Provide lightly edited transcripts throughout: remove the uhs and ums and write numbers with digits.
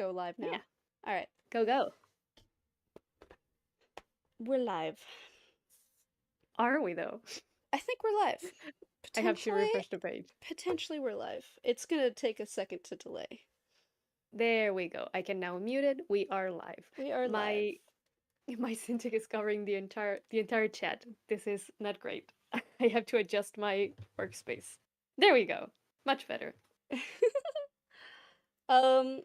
go live now. Yeah. All right. Go. We're live. Are we though? I think we're live. I have to Potentially, refresh the page. potentially we're live. It's gonna take a second to delay. There we go. I can now mute it. We are live. We are live. My my syntax is covering the entire chat. This is not great. I have to adjust my workspace. There we go. Much better. um,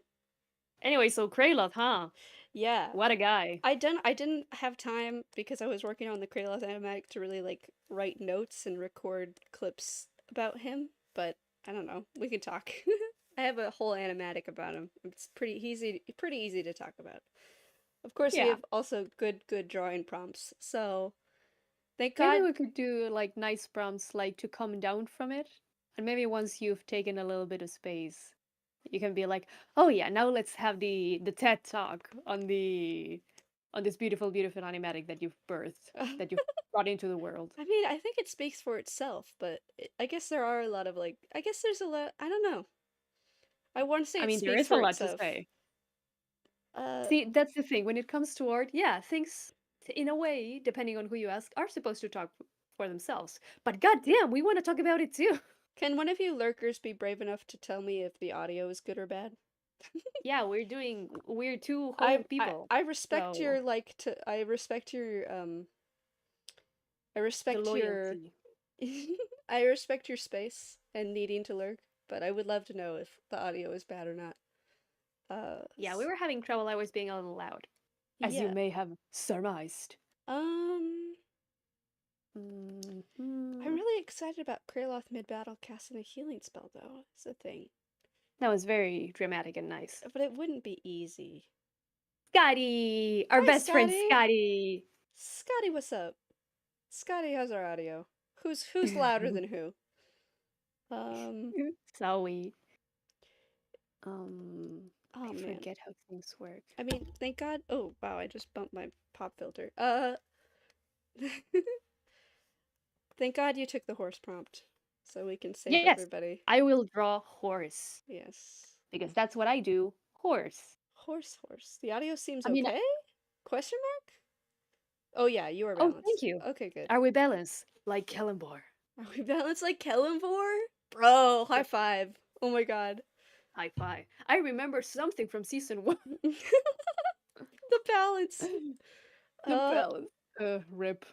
Anyway, so Kraloth, huh? yeah. What a guy. I didn't have time because I was working on the Kraloth animatic to really like write notes and record clips about him, but I don't know. We can talk. I have a whole animatic about him. It's pretty easy to talk about. Of course, we Yeah. have also good drawing prompts. So, thank Maybe God. we could do like nice prompts like to come down from it. And maybe once you've taken a little bit of space, you can be like, "Oh yeah, now let's have the TED talk on this beautiful animatic that you've birthed, that you've brought into the world." I mean, I think it speaks for itself, but I guess there are a lot of like, I guess there's a lot, I don't know. I want to say I it mean, there speaks is a for lot to itself. say. Uh, See, that's the thing. When it comes to art, yeah, things in a way, depending on who you ask, are supposed to talk for themselves. But goddamn, we want to talk about it too. can one of you lurkers be brave enough to tell me if the audio is good or bad? Yeah, we're two I whole people. I respect So your I respect your I the respect your loyalty. I respect your space and needing to lurk, but I would love to know if the audio is bad or not. Yeah, we were having trouble. I was being a little loud, as you Yeah. may have surmised. Um, I'm Mhm. really excited about Kraloth mid-battle casting a healing spell, though. It's a thing. That was very dramatic and nice. But it wouldn't be easy. Scotty, our Hi, best friend Scotty! Scotty. Scotty, what's up? Scotty, how's our audio? Who's louder than who? Um, So we um oh I man. forget how things work. I mean, thank God. Oh, wow, I just bumped my pop filter. Thank God you took the horse prompt, so we can save Yes, everybody. I will draw horse Yes. because that's what I do. Horse. Horse. The audio seems I mean, okay? Question mark? Oh yeah, you are oh, thank balanced. you. Okay, good. Are we balanced like Kellenbor? Are we balanced like Kellenvor? Bro, high Yep. five. Oh my god. High five. I remember something from season 1. The balance. The Uh, balance. Rip.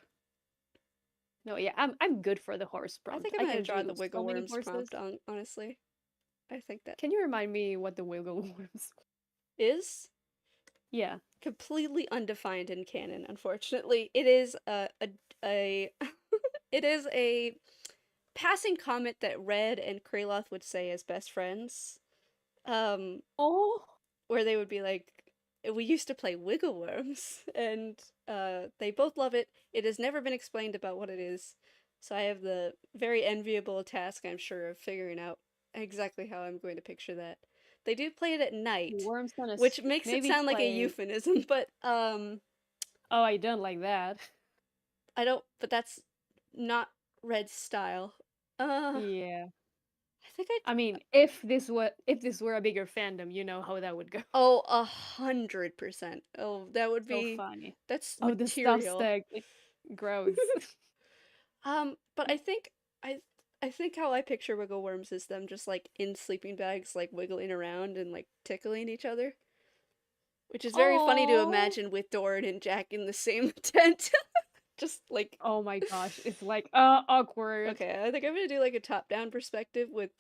No, yeah, I'm good for the horse I prompt. think I'm I gonna can draw the do Wiggle so many Worms horses. prompt, honestly. I think that Can you remind me what the wiggle worms? is Yeah. completely undefined in canon, unfortunately. It is a it is a passing comment that Red and Kraloth would say as best friends. Um, Oh. where they would be like, we used to play Wiggle Worms, and they both love it. It has never been explained about what it is, so I have the very enviable task, I'm sure, of figuring out exactly how I'm going to picture that. They do play it at night, Worms on a which makes it maybe sound like a play. euphemism, but Oh, I don't like that. I don't. But that's not Red's style. Yeah. I think I. I mean, if this were a bigger fandom, you know how that would go. Oh, 100%. Oh, that would So be. funny. That's Oh, the stuff material. stack. Gross. But I think how I picture wiggle worms is them just like in sleeping bags, like wiggling around and like tickling each other. Which is very funny to Oh. imagine with Doran and Jack in the same tent. Just like Oh my gosh, it's like awkward. okay, I think I'm gonna do like a top-down perspective with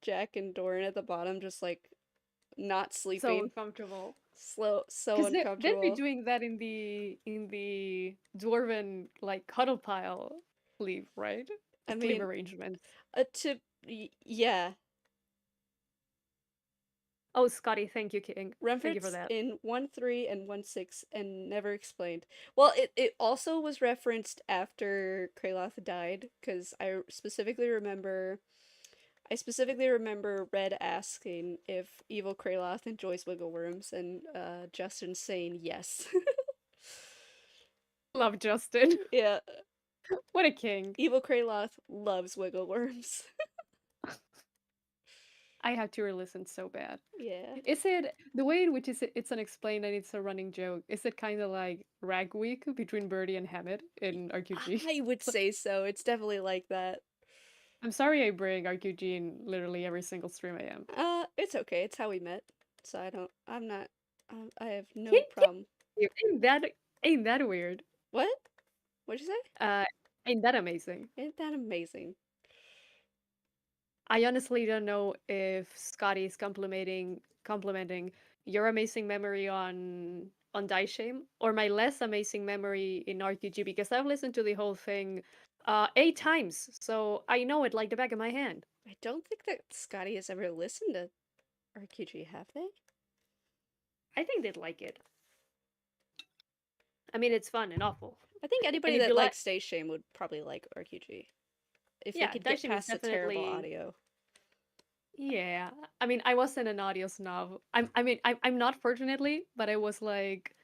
Jack and Doran at the bottom, just like not So sleeping. uncomfortable. So Because they'd be uncomfortable. doing that in the dwarven like cuddle pile sleeve, right? I Sleeve mean, arrangements. yeah, Oh, Scotty, thank you, King. Thank you for referenced that. in 1.3 and 1.6 and never explained. Well, it also was referenced after Kraloth died, because I specifically remember Red asking if evil Kraloth enjoys wiggle worms, and Justin saying yes. Love Justin. Yeah, What a king. evil Kraloth loves wiggle worms. I have to re-listen so bad. Yeah. Is it the way in which it's unexplained and it's a running joke? Is it kind of like Rag Week between Birdie and Hammett in RQG? I would It's like, say so. It's definitely like that. I'm sorry I bring RQG in literally every single stream I am. It's okay. It's how we met. So I'm not, I have no Ain't problem. ain't that weird? What? What'd you say? Uh, ain't that amazing? Isn't that amazing? I honestly don't know if Scotty is complimenting your amazing memory on Daishame or my less amazing memory in RQG because I've listened to the whole thing 8 times, so I know it like the back of my hand. I don't think that Scotty has ever listened to RQG, have they? I think they'd like it. I mean, it's fun and awful. I think And anybody if that you like, likes Stay Shame would probably like RQG. If they yeah, could get Daishame is past the terrible definitely. audio. Yeah, I mean, I wasn't an audio snob. I'm not fortunately, but I was like,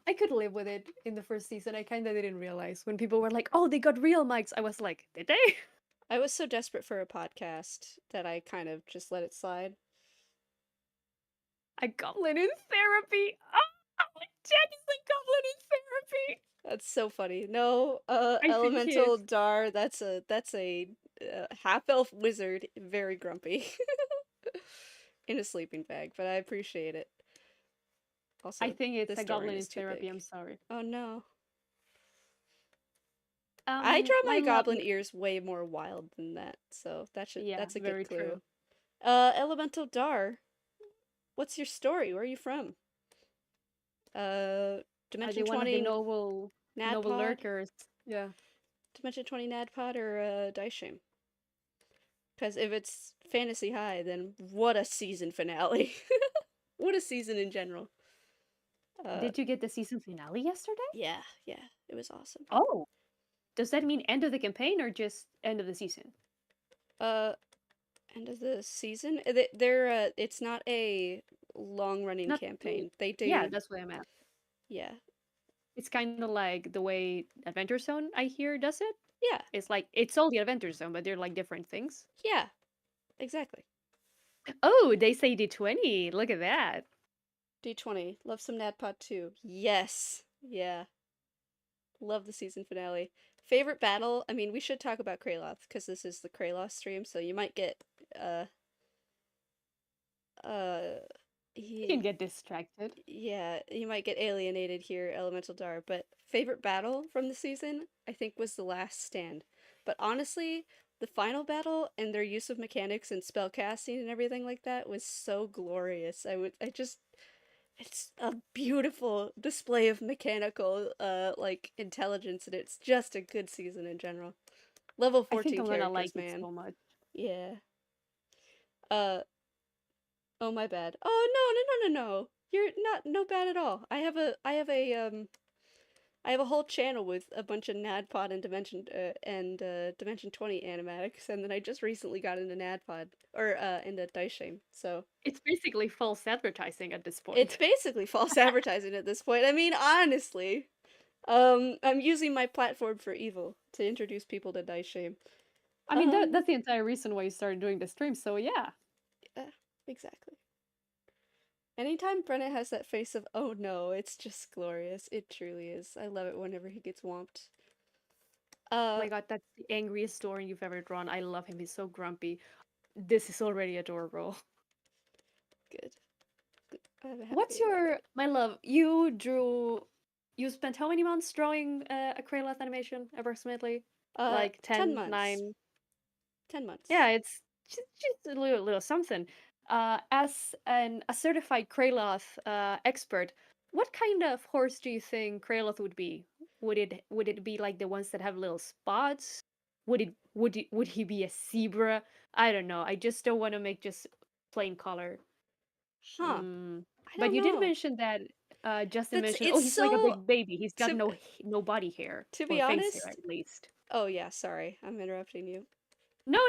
I could live with it in the first season. I kind of didn't realize when people were like, "Oh, they got real mics." I was like, "Did they?" I was so desperate for a podcast that I kind of just let it slide. A goblin in therapy. Oh, Jack is a goblin in therapy. That's so funny. No, I think he Elemental is. Dar, that's a half-elf wizard, very grumpy. In a sleeping bag, but I appreciate it. I Also, think it's this a story goblin in is too therapy. big. I'm sorry. Oh no. I draw My my love. goblin ears way more wild than that, so Yeah, that's a good very clue. true. Elemental Dar, what's your story? Where are you from? Uh, Are they Dimension one of the 20 noble Nadpod? lurkers? Yeah. Dimension 20 Nadpod or Dice Shame? Because if it's Fantasy High, then what a season finale. What a season in general. Uh, Did you get the season finale yesterday? yeah, yeah, it was awesome. Oh, does that mean end of the campaign or just end of the season? Uh, End of the season. It's not a long running Not. campaign. They Yeah, do, that's what I meant. yeah, It's kind of like the way Adventure Zone I hear does it. yeah, It's like it's all the Adventure Zone, but they're like different things. yeah, exactly. Oh, they say D20. Look at that. D20. Love some Nadpod too. Yes, yeah, love the season finale. Favorite battle? I mean, we should talk about Kraloth because this is the Kraloth stream, so you might get uh uh You can he, get distracted. yeah, you might get alienated here, Elemental Dar, but favorite battle from the season, I think, was the last stand. But honestly, the final battle and their use of mechanics and spell casting and everything like that was so glorious. I just, it's a beautiful display of mechanical, like, intelligence, and it's just a good season in general. Level I think 14 I'm gonna like characters, it man. so much. Yeah. Uh, oh, my bad. Oh, no, no, no, no, no. You're not, no bad at all. I have a whole channel with a bunch of NADPOD and Dimension 20 animatics, and then I just recently got into NADPOD or into Dice Shame. So It's basically false advertising at this it's point. basically false advertising at this point. I mean, honestly, I'm using my platform for evil to introduce people to Dice Shame. I mean, Um, that's the entire reason why you started doing the stream. So yeah, yeah, exactly. Anytime Brennan has that face of oh no, it's just glorious. It truly is. I love it whenever he gets whomped. oh Uh, my god, that's the angriest Doran you've ever drawn. I love him. He's so grumpy. This is already adorable. Good. I'm What's happy about your that. my love? You drew. You spent how many months drawing a Kraloth animation approximately? Like 10 10, months. 9. 10 months. Yeah, it's just a little something. As a certified Kraloth expert, what kind of horse do you think Kraloth would be? Would it be like the ones that have little spots? Would he be a zebra? I don't know. I just don't want to make just plain color. Huh. I But don't you did know. mention that Justin That's mentioned, oh, it's he's like a so big baby. He's got to no body hair to be or face hair honest. at least. Oh yeah, sorry. I'm interrupting you. No,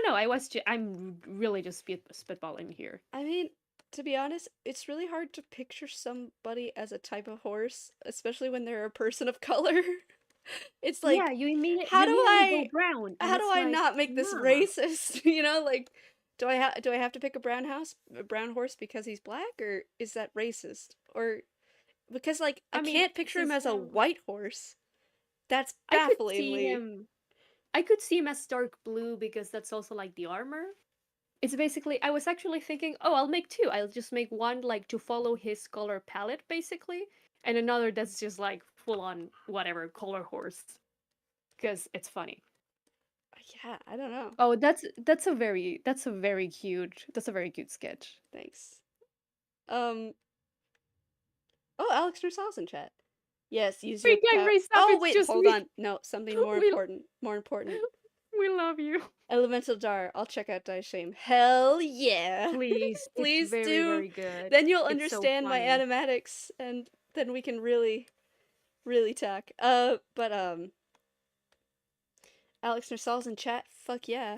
I'm really just spitballing here. I mean, to be honest, it's really hard to picture somebody as a type of horse, especially when they're a person of color. It's Yeah, like you how do immediately go I brown, and how do it's I like, not make this nah. racist? You know, like do I have to pick a brown horse because he's black, or is that racist? Or because like I I mean, can't picture him since as a white horse. That's I could see bafflingly. him, I could see him as dark blue because that's also like the armor. It's basically, I was actually thinking, oh, I'll make two. I'll just make one like to follow his color palette, basically, and another that's just like full on whatever color horse, because it's funny. Yeah, I don't know. Oh, that's a very cute sketch. Thanks. Um. Oh, Alex Nersal's in chat. Yes, use your We can't power. raise up. Oh It's wait, just hold me. on. No, something more we important. More important. we love you. Elemental Dar. I'll check out Die Shame. Hell yeah. Please, it's Please very do. very good. Then you'll It's so understand my funny. animatics, and then we can really talk. But Alex Nersal's in chat. Fuck yeah.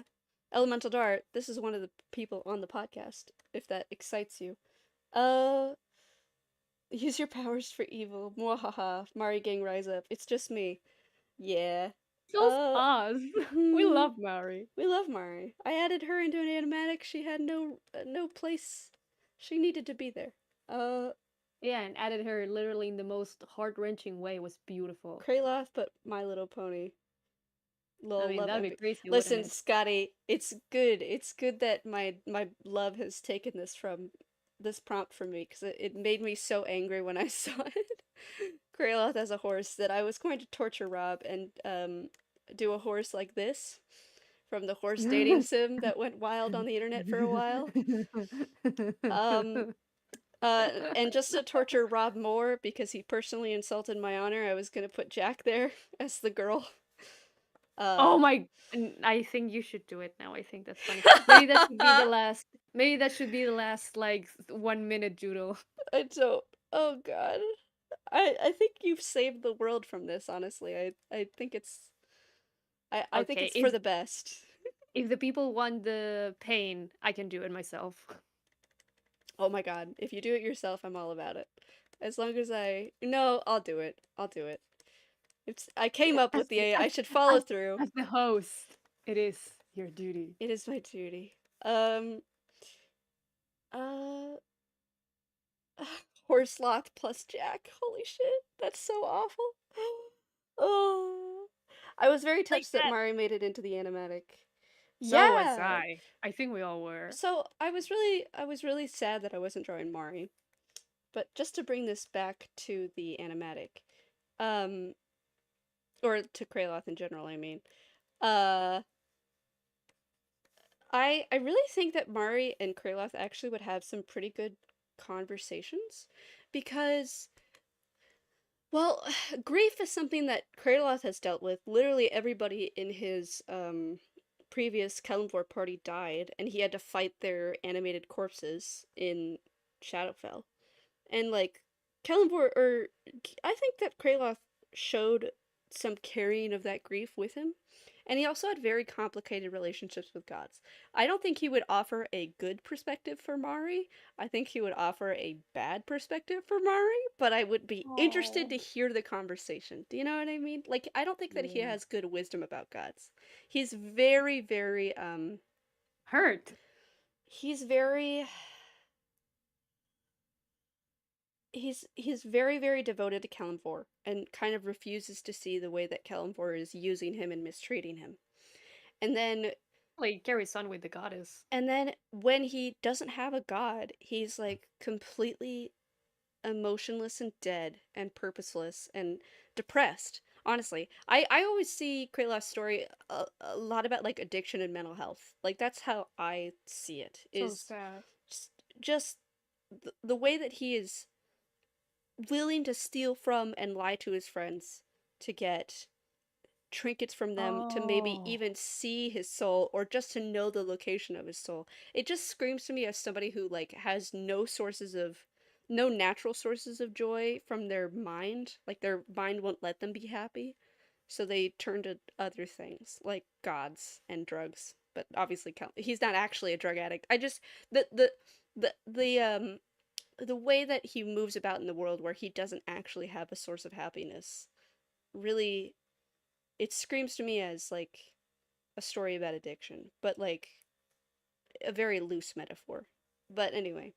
Elemental Dart. This is one of the people on the podcast. If that excites you. Uh, use your powers for evil. Mwahaha. Mari gang rise up. It's just me. Yeah. Just Uh, us. We hmm. love Mari. We love Mari. I added her into an animatic. She had no place. She needed to be there. Uh, Yeah, and added her literally in the most heart-wrenching way was beautiful. Kraloth, but My Little Pony. I Lol, mean, love that'd be envy. crazy, wouldn't Listen, it? Scotty, it's good. It's good that my love has taken this prompt from me because it made me so angry when I saw it. Kraloth as a horse that I was going to torture Rob and do a horse like this from the horse dating sim that went wild on the internet for a while. Um, and just to torture Rob more because he personally insulted my honor, I was gonna put Jack there as the girl. Oh Uh, my, I think you should do it now. I think that's funny. Maybe that should be the last. Maybe that should be the last like 1 minute doodle. I don't. Oh God. I think you've saved the world from this. Honestly, I think I think Okay, it's for the best. if the people want the pain, I can do it myself. Oh my God. If you do it yourself, I'm all about it. As long as I no, I'll do it. I'll do it. It's I came up with As the the I should follow as, through. as the host, it is your duty. It is my duty. Um. Uh. Horseloth plus Jack. Holy shit, that's so awful. Oh, I was very Like touched that that. Mari made it into the animatic. So was Yeah. I. I think we all were. So I was really sad that I wasn't drawing Mari. But just to bring this back to the animatic, um, or to Kraloth in general, I mean, uh, I really think that Mari and Kraloth actually would have some pretty good conversations because well, grief is something that Kraloth has dealt with. Literally everybody in his previous Kalimvor party died, and he had to fight their animated corpses in Shadowfell. And like Kalimvor, or I think that Kraloth showed some carrying of that grief with him. And he also had very complicated relationships with gods. I don't think he would offer a good perspective for Mari. I think he would offer a bad perspective for Mari, but I would be interested Oh. to hear the conversation. Do you know what I mean? Like, I don't think that he Yeah. has good wisdom about gods. He's very, very, Hurt. he's very, he's very, very devoted to Kalimvor and kind of refuses to see the way that Kalimvor is using him and mistreating him. And then Like carries on with the goddess. when he doesn't have a god, he's like completely emotionless and dead and purposeless and depressed. Honestly, I always see Kraloth's story a lot about like addiction and mental health. Like that's how I see it. So Is sad. just, just the way that he is willing to steal from and lie to his friends to get trinkets from them, to maybe Oh. even see his soul or just to know the location of his soul. It just screams to me as somebody who like has no natural sources of joy from their mind. Like their mind won't let them be happy. So they turn to other things like gods and drugs. But obviously he's not actually a drug addict. I just the the way that he moves about in the world where he doesn't actually have a source of happiness really it screams to me as like a story about addiction, but like a very loose metaphor. But anyway,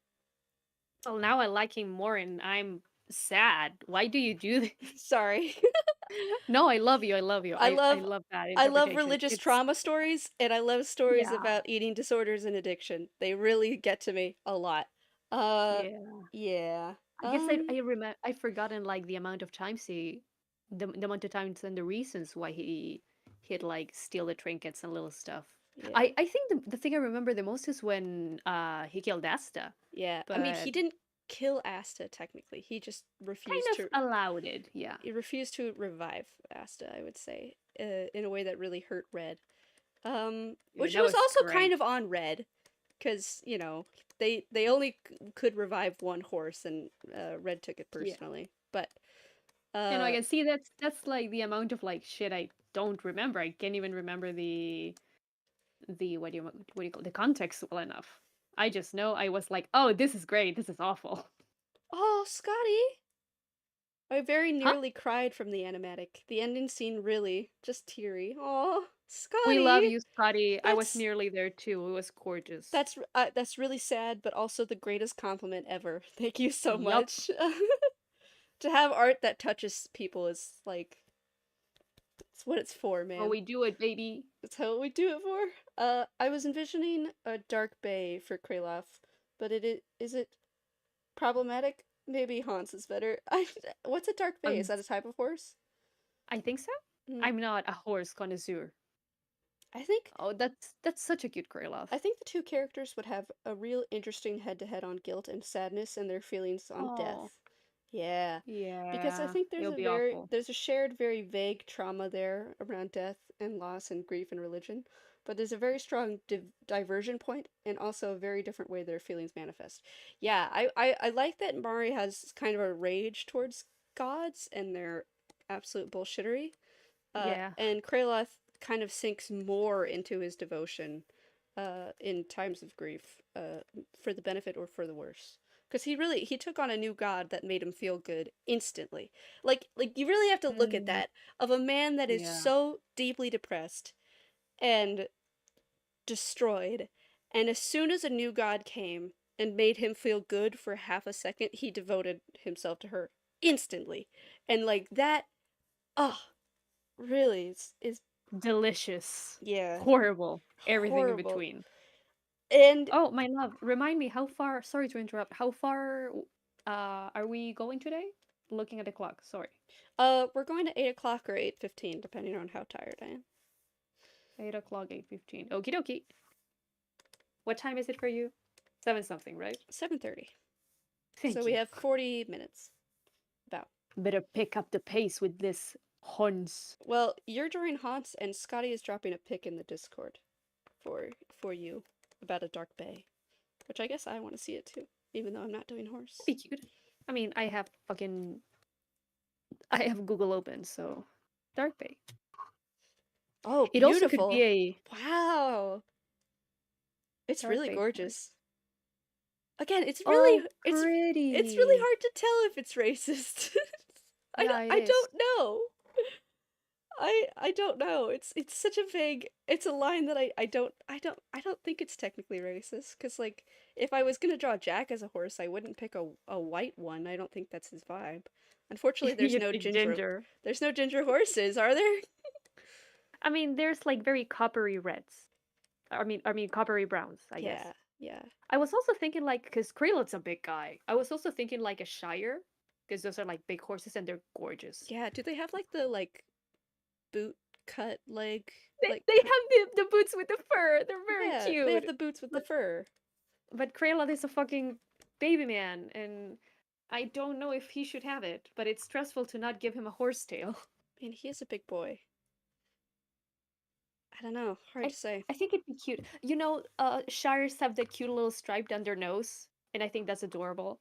Well, now I like him more, and I'm sad. Why do you do this? sorry. No, I love you. I love you. I I love love that I love interpretation. religious It's trauma stories and I love stories yeah, about eating disorders and addiction. They really get to me a lot. Uh yeah. yeah. I guess I remember I've forgotten like the amount of times the amount of times and the reasons why he'd like steal the trinkets and little stuff. Yeah. I think the thing I remember the most is when he killed Asta, Yeah. I mean, he but didn't kill Asta technically. He just kind refused of to allowed it. Yeah. he refused to revive Asta, I would say, in a way that really hurt Red. Yeah, Which that was was also great. kind of on Red, because they only could revive one horse, and Red took it Yeah. personally. But I uh, can see that's like the amount of like shit I don't remember. I can't even remember the what do you call the context well enough. I just know I was like, oh, this is great. This is awful. oh, Scotty, I very Huh? nearly cried from the animatic. The ending scene really just teary. Oh, We love Scotty, you, Scotty. I was that's nearly there too. It was gorgeous. that's really sad, but also the greatest compliment ever. Thank you so Yup. much. To have art that touches people is like it's what it's for, Oh, man. we do it, baby. That's how we do it for. I was envisioning a dark bay for Kraloth, but is it problematic? Maybe Hans is better. What's a dark bay? Is Um, that a type of horse? I think so. Mm, I'm not a horse connoisseur. I think Oh, that's such a cute Kraloth. I think the two characters would have a real interesting head-to-head on guilt and sadness and their feelings on Oh, death. Yeah. Because I yeah. think It'll be awful. there's a shared very vague trauma there around death and loss and grief and religion, but there's a very strong diversion point and also a very different way their feelings manifest. Yeah, I like that Mari has kind of a rage towards gods and their absolute bullshittery. Yeah. And Kraloth kind of sinks more into his devotion in times of grief, for the benefit or for the worse. Because he took on a new god that made him feel good instantly. Like you really have to look at Mm, that of a man that is yeah. so deeply depressed and destroyed, and as soon as a new god came and made him feel good for half a second, he devoted himself to her instantly. And like that, oh, really is Delicious. yeah, Horrible. Everything in horrible. between. And Oh, my love, remind me how far, sorry to interrupt, how far are we going today? Looking at the clock, sorry. we're going to 8 o'clock or 8:15, depending on how tired I am. 8 o'clock, 8:15. Okie dokie. What time is it for you? 7 something, right? 7:30. So Thank we you. have 40 minutes. About. Better pick up the pace with this Hans. Well, you're drawing haunts, and Scotty is dropping a pic in the Discord for you about a dark bay, which I guess I want to see it too, even though I'm not doing horse. Be cute. I mean, I have Google open, so Dark Bay. Oh, It also could be beautiful! a Wow, it's Dark really Bay horse. gorgeous. Again, Oh, it's really pretty. hard to tell if it's racist. Yeah, it I is. don't know. I don't know. It's such a vague. It's a line that I don't think it's technically racist. Cause like if I was gonna draw Jack as a horse, I wouldn't pick a white one. I don't think that's his vibe. Unfortunately, You pick ginger. there's no ginger horses, are there? I mean, there's like very coppery reds. I mean coppery browns, I guess. Yeah, yeah, I was also thinking like, because Krelot's a big guy. I was also thinking like a Shire, because those are like big horses and they're gorgeous. yeah. Do they have like the boot cut leg They have the boots with the fur. They're very Yeah, they have cute. the boots with the But fur. but Krelot is a fucking baby man, and I don't know if he should have it. But it's stressful to not give him a horse tail. And he is a big boy. I don't know. Hard I to say. I think it'd be cute. Shires have the cute little stripe down their nose, and I think that's adorable.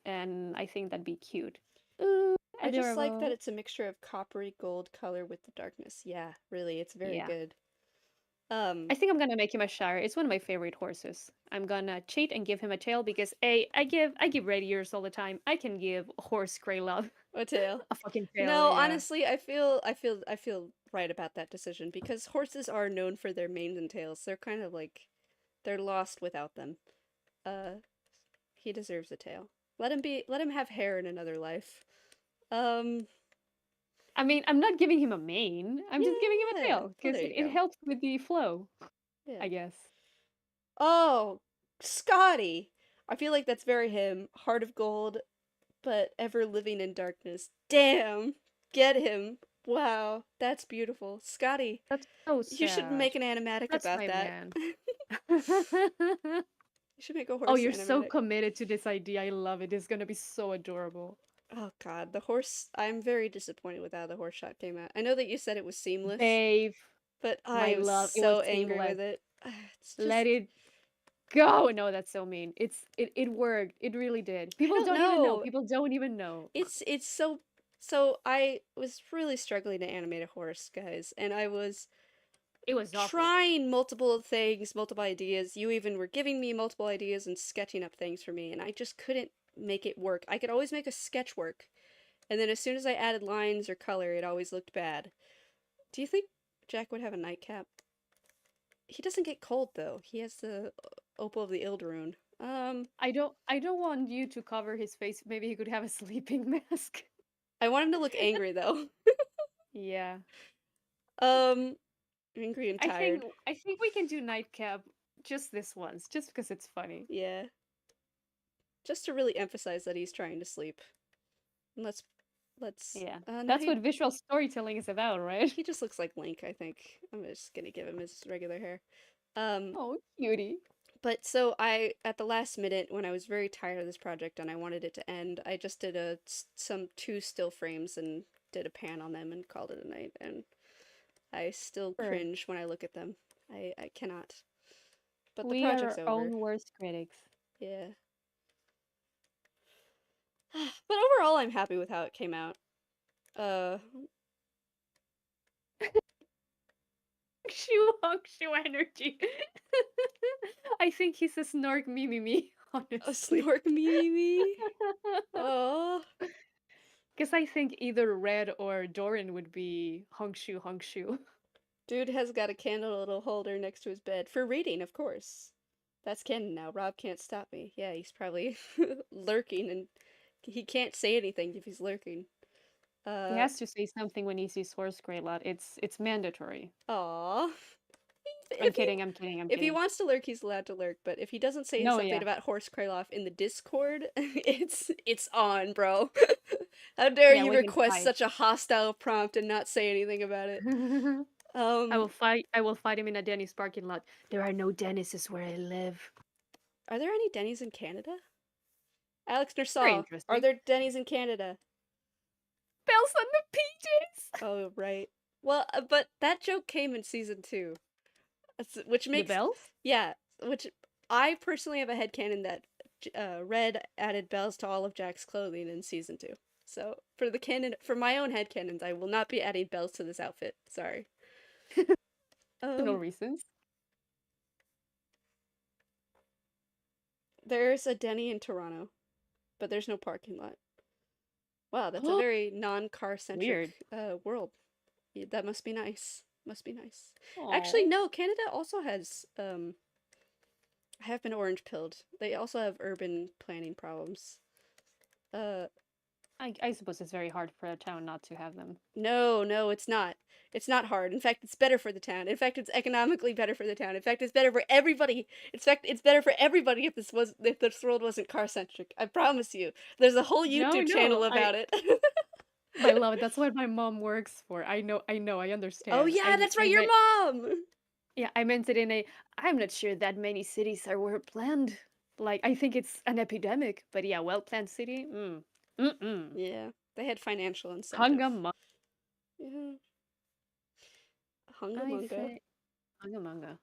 And I think that'd be cute. Ooh, I just like that adorable. it's a mixture of coppery gold color with the darkness. Yeah, really, it's very Yeah. good. I think I'm gonna make him a Shire. It's one of my favorite horses. I'm gonna cheat and give him a tail because I give red ears all the time. I can give horse Grey love a tail. a fucking tail. No, Yeah. honestly, I feel right about that decision because horses are known for their manes and tails. They're kind of like They're lost without them. Uh, he deserves a tail. Let him be. Let him have hair in another life. Um, I mean, I'm not giving him a mane. I'm just giving him a yeah. tail Well, because there you it go. helps with the flow, Yeah. I guess. Oh, Scotty. I feel like that's very him. Heart of gold, but ever living in darkness. Damn. Get him. Wow, that's beautiful. Scotty, That's so you should sad. make an animatic That's about my that. man. You should make a Oh, horse you're so animatic. committed to this idea. I love it. It's gonna be so adorable. Oh god, the horse. I'm very disappointed with how the horse shot came out. I know that you said it was seamless, Babe, but I my am love, it was so angry seamless. with it. It's Let just. it go. No, that's so mean. It worked. It really did. I People don't don't even know. know. People don't even know. It's so. So I was really struggling to animate a horse, guys, and I was It was awful. trying multiple things, multiple ideas. You even were giving me multiple ideas and sketching up things for me, and I just couldn't make it work. I could always make a sketch work, and then as soon as I added lines or color, it always looked bad. Do you think Jack would have a nightcap? He doesn't get cold though. He has the opal of the Ildarune. I don't want you to cover his face. Maybe he could have a sleeping mask. I want him to look angry though. Yeah. um, angry and I think tired. I think we can do nightcap just this once, just because it's funny. Yeah, just to really emphasize that he's trying to sleep. And let's. Yeah. No, That's what visual storytelling is about, right? he just looks like Link. I think I'm just gonna give him his regular hair. Um, Oh, cutie. but so I at the last minute when I was very tired of this project and I wanted it to end, I just did some two still frames and did a pan on them and called it a night. And I still Sure. cringe when I look at them. I cannot. But the We are project's our over. own worst critics. Yeah. But overall, I'm happy with how it came out. Uh, Shoe energy. I think he's a snark me, a honestly. snork me me. Oh, Because I think either Red or Doran would be Hong Shu. dude has got a candle little holder next to his bed for reading, of course. That's canon now. Rob can't stop me. Yeah, he's probably lurking, and he can't say anything if he's lurking. He Uh, has to say something when he sees Horse Grey lot. It's mandatory. aw. I'm If he kidding, I'm kidding, I'm if he kidding. wants to lurk, he's allowed to lurk. But if he doesn't say No, something yeah. about Horse Kraloff in the Discord, it's on, bro. How dare Yeah, you we can request fight. such a hostile prompt and not say anything about it? Um, I will fight him in a Denny's parking lot. There are no Denny's where I live. are there any Denny's in Canada? Alex Very Nersal, are interesting. there Denny's in Canada? Bells on the PJs. Oh, right. Well, but that joke came in season two, which The makes, bells? yeah, which I personally have a headcanon that Red added bells to all of Jack's clothing in season two. So for the canon, for my own headcanons, I will not be adding bells to this outfit. Sorry. No Um, reasons. there's a Denny in Toronto, but there's no parking lot. Wow, that's a very non-car centric Weird. world. Yeah, that must be nice. Must be nice. Actually, Oh. no. Canada also has. I have been orange pilled. They also have urban planning problems. Uh, I suppose it's very hard for a town not to have them. no, no, it's not. It's not hard. In fact, it's better for the town. In fact, it's economically better for the town. In fact, it's better for everybody. In fact, it's better for everybody if this world wasn't car centric. I promise you. There's a whole No, YouTube channel no, about it. I love it. That's what my mom works for. I Oh understand. yeah, that's right, I your meant mom. yeah, I meant it in a I'm not sure that many cities are well planned. Like I think it's an epidemic, but yeah, well planned city. Mm. Yeah, they had financial incentive. Hungamonga. Yeah, hunga I munga. think Hungamonga.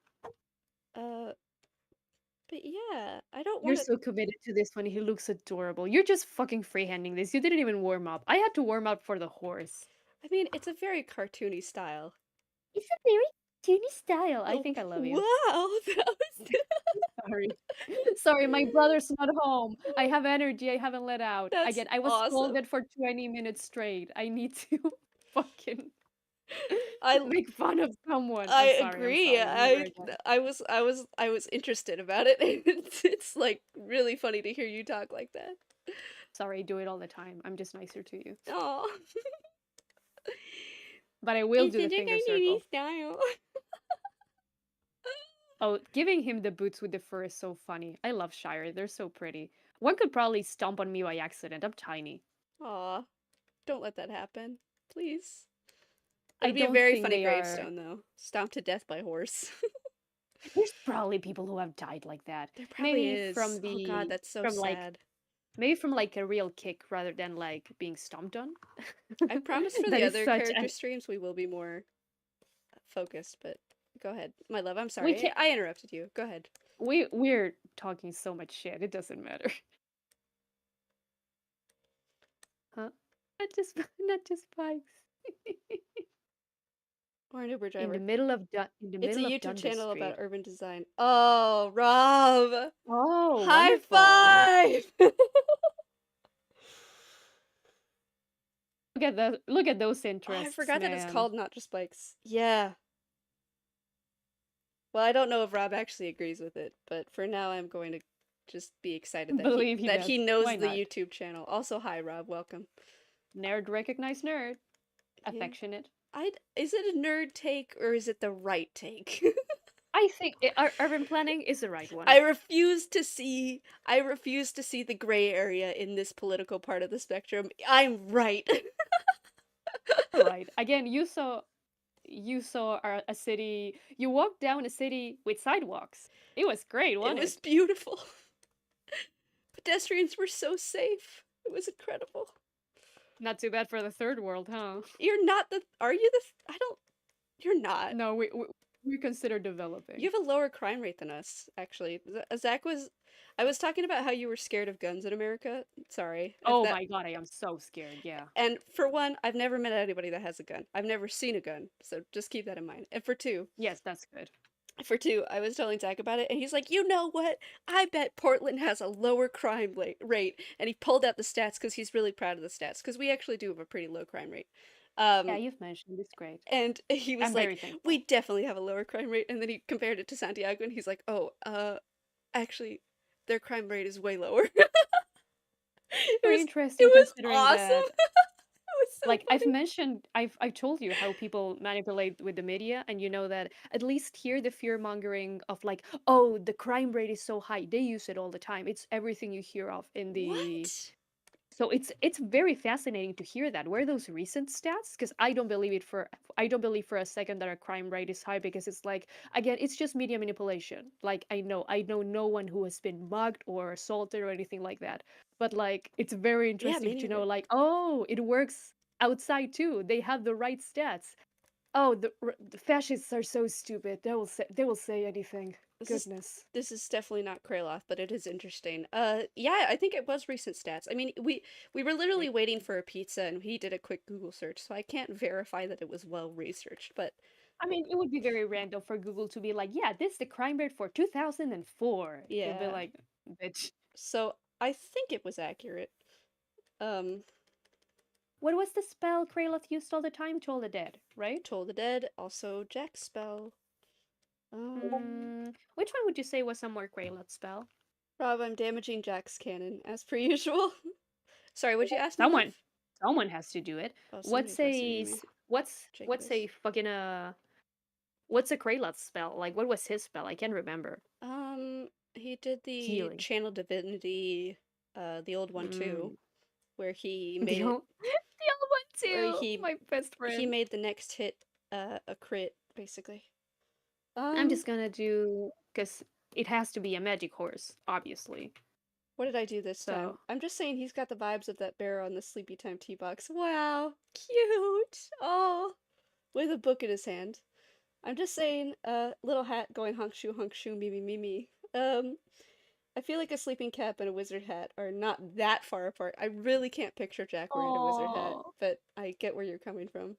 Uh, but yeah, I don't You're want to. so committed to this one. He looks adorable. You're just fucking freehanding this. You didn't even warm up. I had to warm up for the horse. I mean, it's a very cartoony style. It's a very cartoony style. I Oh, think I love you. wow, that was. Sorry. Sorry, my brother's not home. I have energy I haven't let out. That's Again, I was awesome. scolded for 20 minutes straight. I need to fucking I Make fun of someone. I I'm sorry, I'm agree. sorry. Never again. I was interested about it. It's like really funny to hear you talk like that. Sorry, I do it all the time. I'm just nicer to you. Oh, But I will it's do such the a finger cartoony circle. style. Oh, giving him the boots with the fur is so funny. I love Shire. They're so pretty. One could probably stomp on me by accident. I'm tiny. Aw, don't let that happen, please. I That'd be a don't very think funny they are. gravestone, though. Stomped to death by horse. There's probably people who have died like that. There probably Maybe is. Oh God, that's so from like sad. maybe from like a real kick rather than like being stomped on. I promise for That the is other such character an streams we will be more focused, but go ahead. My love, I'm we sorry. can't I interrupted you. Go ahead. we're talking so much shit. It doesn't matter. Huh? Not just bikes. Or an Uber driver. In the It's a middle of YouTube Dundas channel about Street. urban design. Oh, Rob! Oh, High wonderful. five! Look at those Oh, I interests, forgot that it's man. called Not Just Bikes. Yeah. Well, I don't know if Rob actually agrees with it, but for now I'm going to just be excited Believe he that does. he knows Why the not? YouTube channel. Also, hi Rob, welcome. Nerd recognize nerd. Yeah. Affectionate. Is it a nerd take or is it the right take? I think urban planning is the right one. I refuse to see the gray area in this political part of the spectrum. I'm right. Right. Again, you saw a city. You walked down a city with sidewalks. It was great, It wasn't was it? beautiful. Pedestrians were so safe. It was incredible. Not too bad for the third world, huh? You're not the are you the I don't you're not. No, we consider developing. You have a lower crime rate than us, actually. Zach was. I was talking about how you were scared of guns in America. Sorry, if Oh that. my god, I am so scared. Yeah. And for one, I've never met anybody that has a gun. I've never seen a gun, so just keep that in mind. And Yes, that's good. I was telling Zach about it, and he's like, "You know what? I bet Portland has a lower crime rate." And he pulled out the stats because he's really proud of the stats because we actually do have a pretty low crime rate. Yeah, Um, you've mentioned it's great. and he was I'm like, very "We thankful. definitely have a lower crime rate." And then he compared it to Santiago, and he's like, "Oh, actually, their crime rate is way lower." Very It interesting was considering awesome. that It was so like I've funny. mentioned I've told you how people manipulate with the media and you know that at least here the fear mongering of like oh the crime rate is so high they use it all the time. It's everything you hear of in the What? so it's very fascinating to hear that. Where are those recent stats? Because I don't believe for a second that our crime rate is high because it's like again it's just media manipulation. Like I know no one who has been mugged or assaulted or anything like that. But like it's very Yeah, me interesting to know neither. like oh it works outside too. They have the right stats. Oh the fascists are so stupid. They will say anything. This is Goodness. this is definitely not Kraloth, but it is interesting. Yeah, I think it was recent stats. I mean, we were literally Right. waiting for a pizza, and he did a quick Google search, so I can't verify that it was well researched. But I mean, it would be very random for Google to be like, yeah, this is the crime rate for 2004. You'll be yeah, like, bitch. so I think it was accurate. Um, What was the spell Kraloth used all the time? Toll the Dead, right? Toll the Dead, also Jack spell. Which one would you say was a more Kraloth spell? Rob, I'm damaging Jack's cannon as per usual. Sorry, would you ask my Someone, love? someone has to do it. Oh, somebody was messaging me. Check What's a this. fucking what's a Kraloth spell? Like, what was his spell? I can't remember. He did the Healing. Channel Divinity, the old one too, Mm. where he The made it, old, the old one where too. My best he friend. made the next hit, a crit, basically. I'm Um, just gonna do because it has to be a magic horse, obviously. what did I do this time? So I'm just saying he's got the vibes of that bear on the Sleepy Time tea box. Wow, cute. Oh, with a book in his hand. I'm just saying, little hat going honk shoe, me me me me. I feel like a sleeping cap and a wizard hat are not that far apart. I really can't picture Jack wearing a wizard hat, oh. but I get where you're coming from.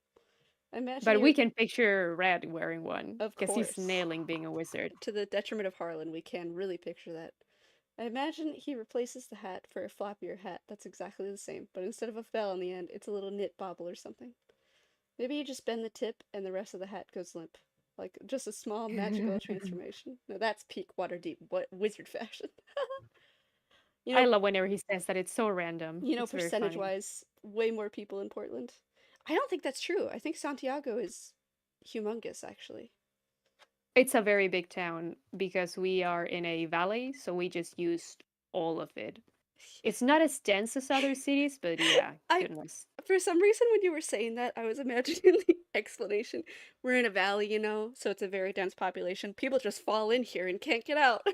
Imagine But you're, we can picture Red wearing one of because he's course, nailing being a wizard. to the detriment of Harlan, we can really picture that. I imagine he replaces the hat for a floppier hat that's exactly the same, but instead of a bell on the end, it's a little knit bobble or something. Maybe you just bend the tip and the rest of the hat goes limp. Like just a small magical transformation. No, that's peak Waterdeep wizard fashion. You I know, love whenever he says that. It's so random. It's very percentage funny. wise, way more people in Portland. I don't think that's true. I think Santiago is humongous, actually. It's a very big town because we are in a valley, so we just used all of it. It's not as dense as other cities, but yeah, I, goodness. for some reason, when you were saying that, I was imagining the explanation. We're in a valley, so it's a very dense population. People just fall in here and can't get out.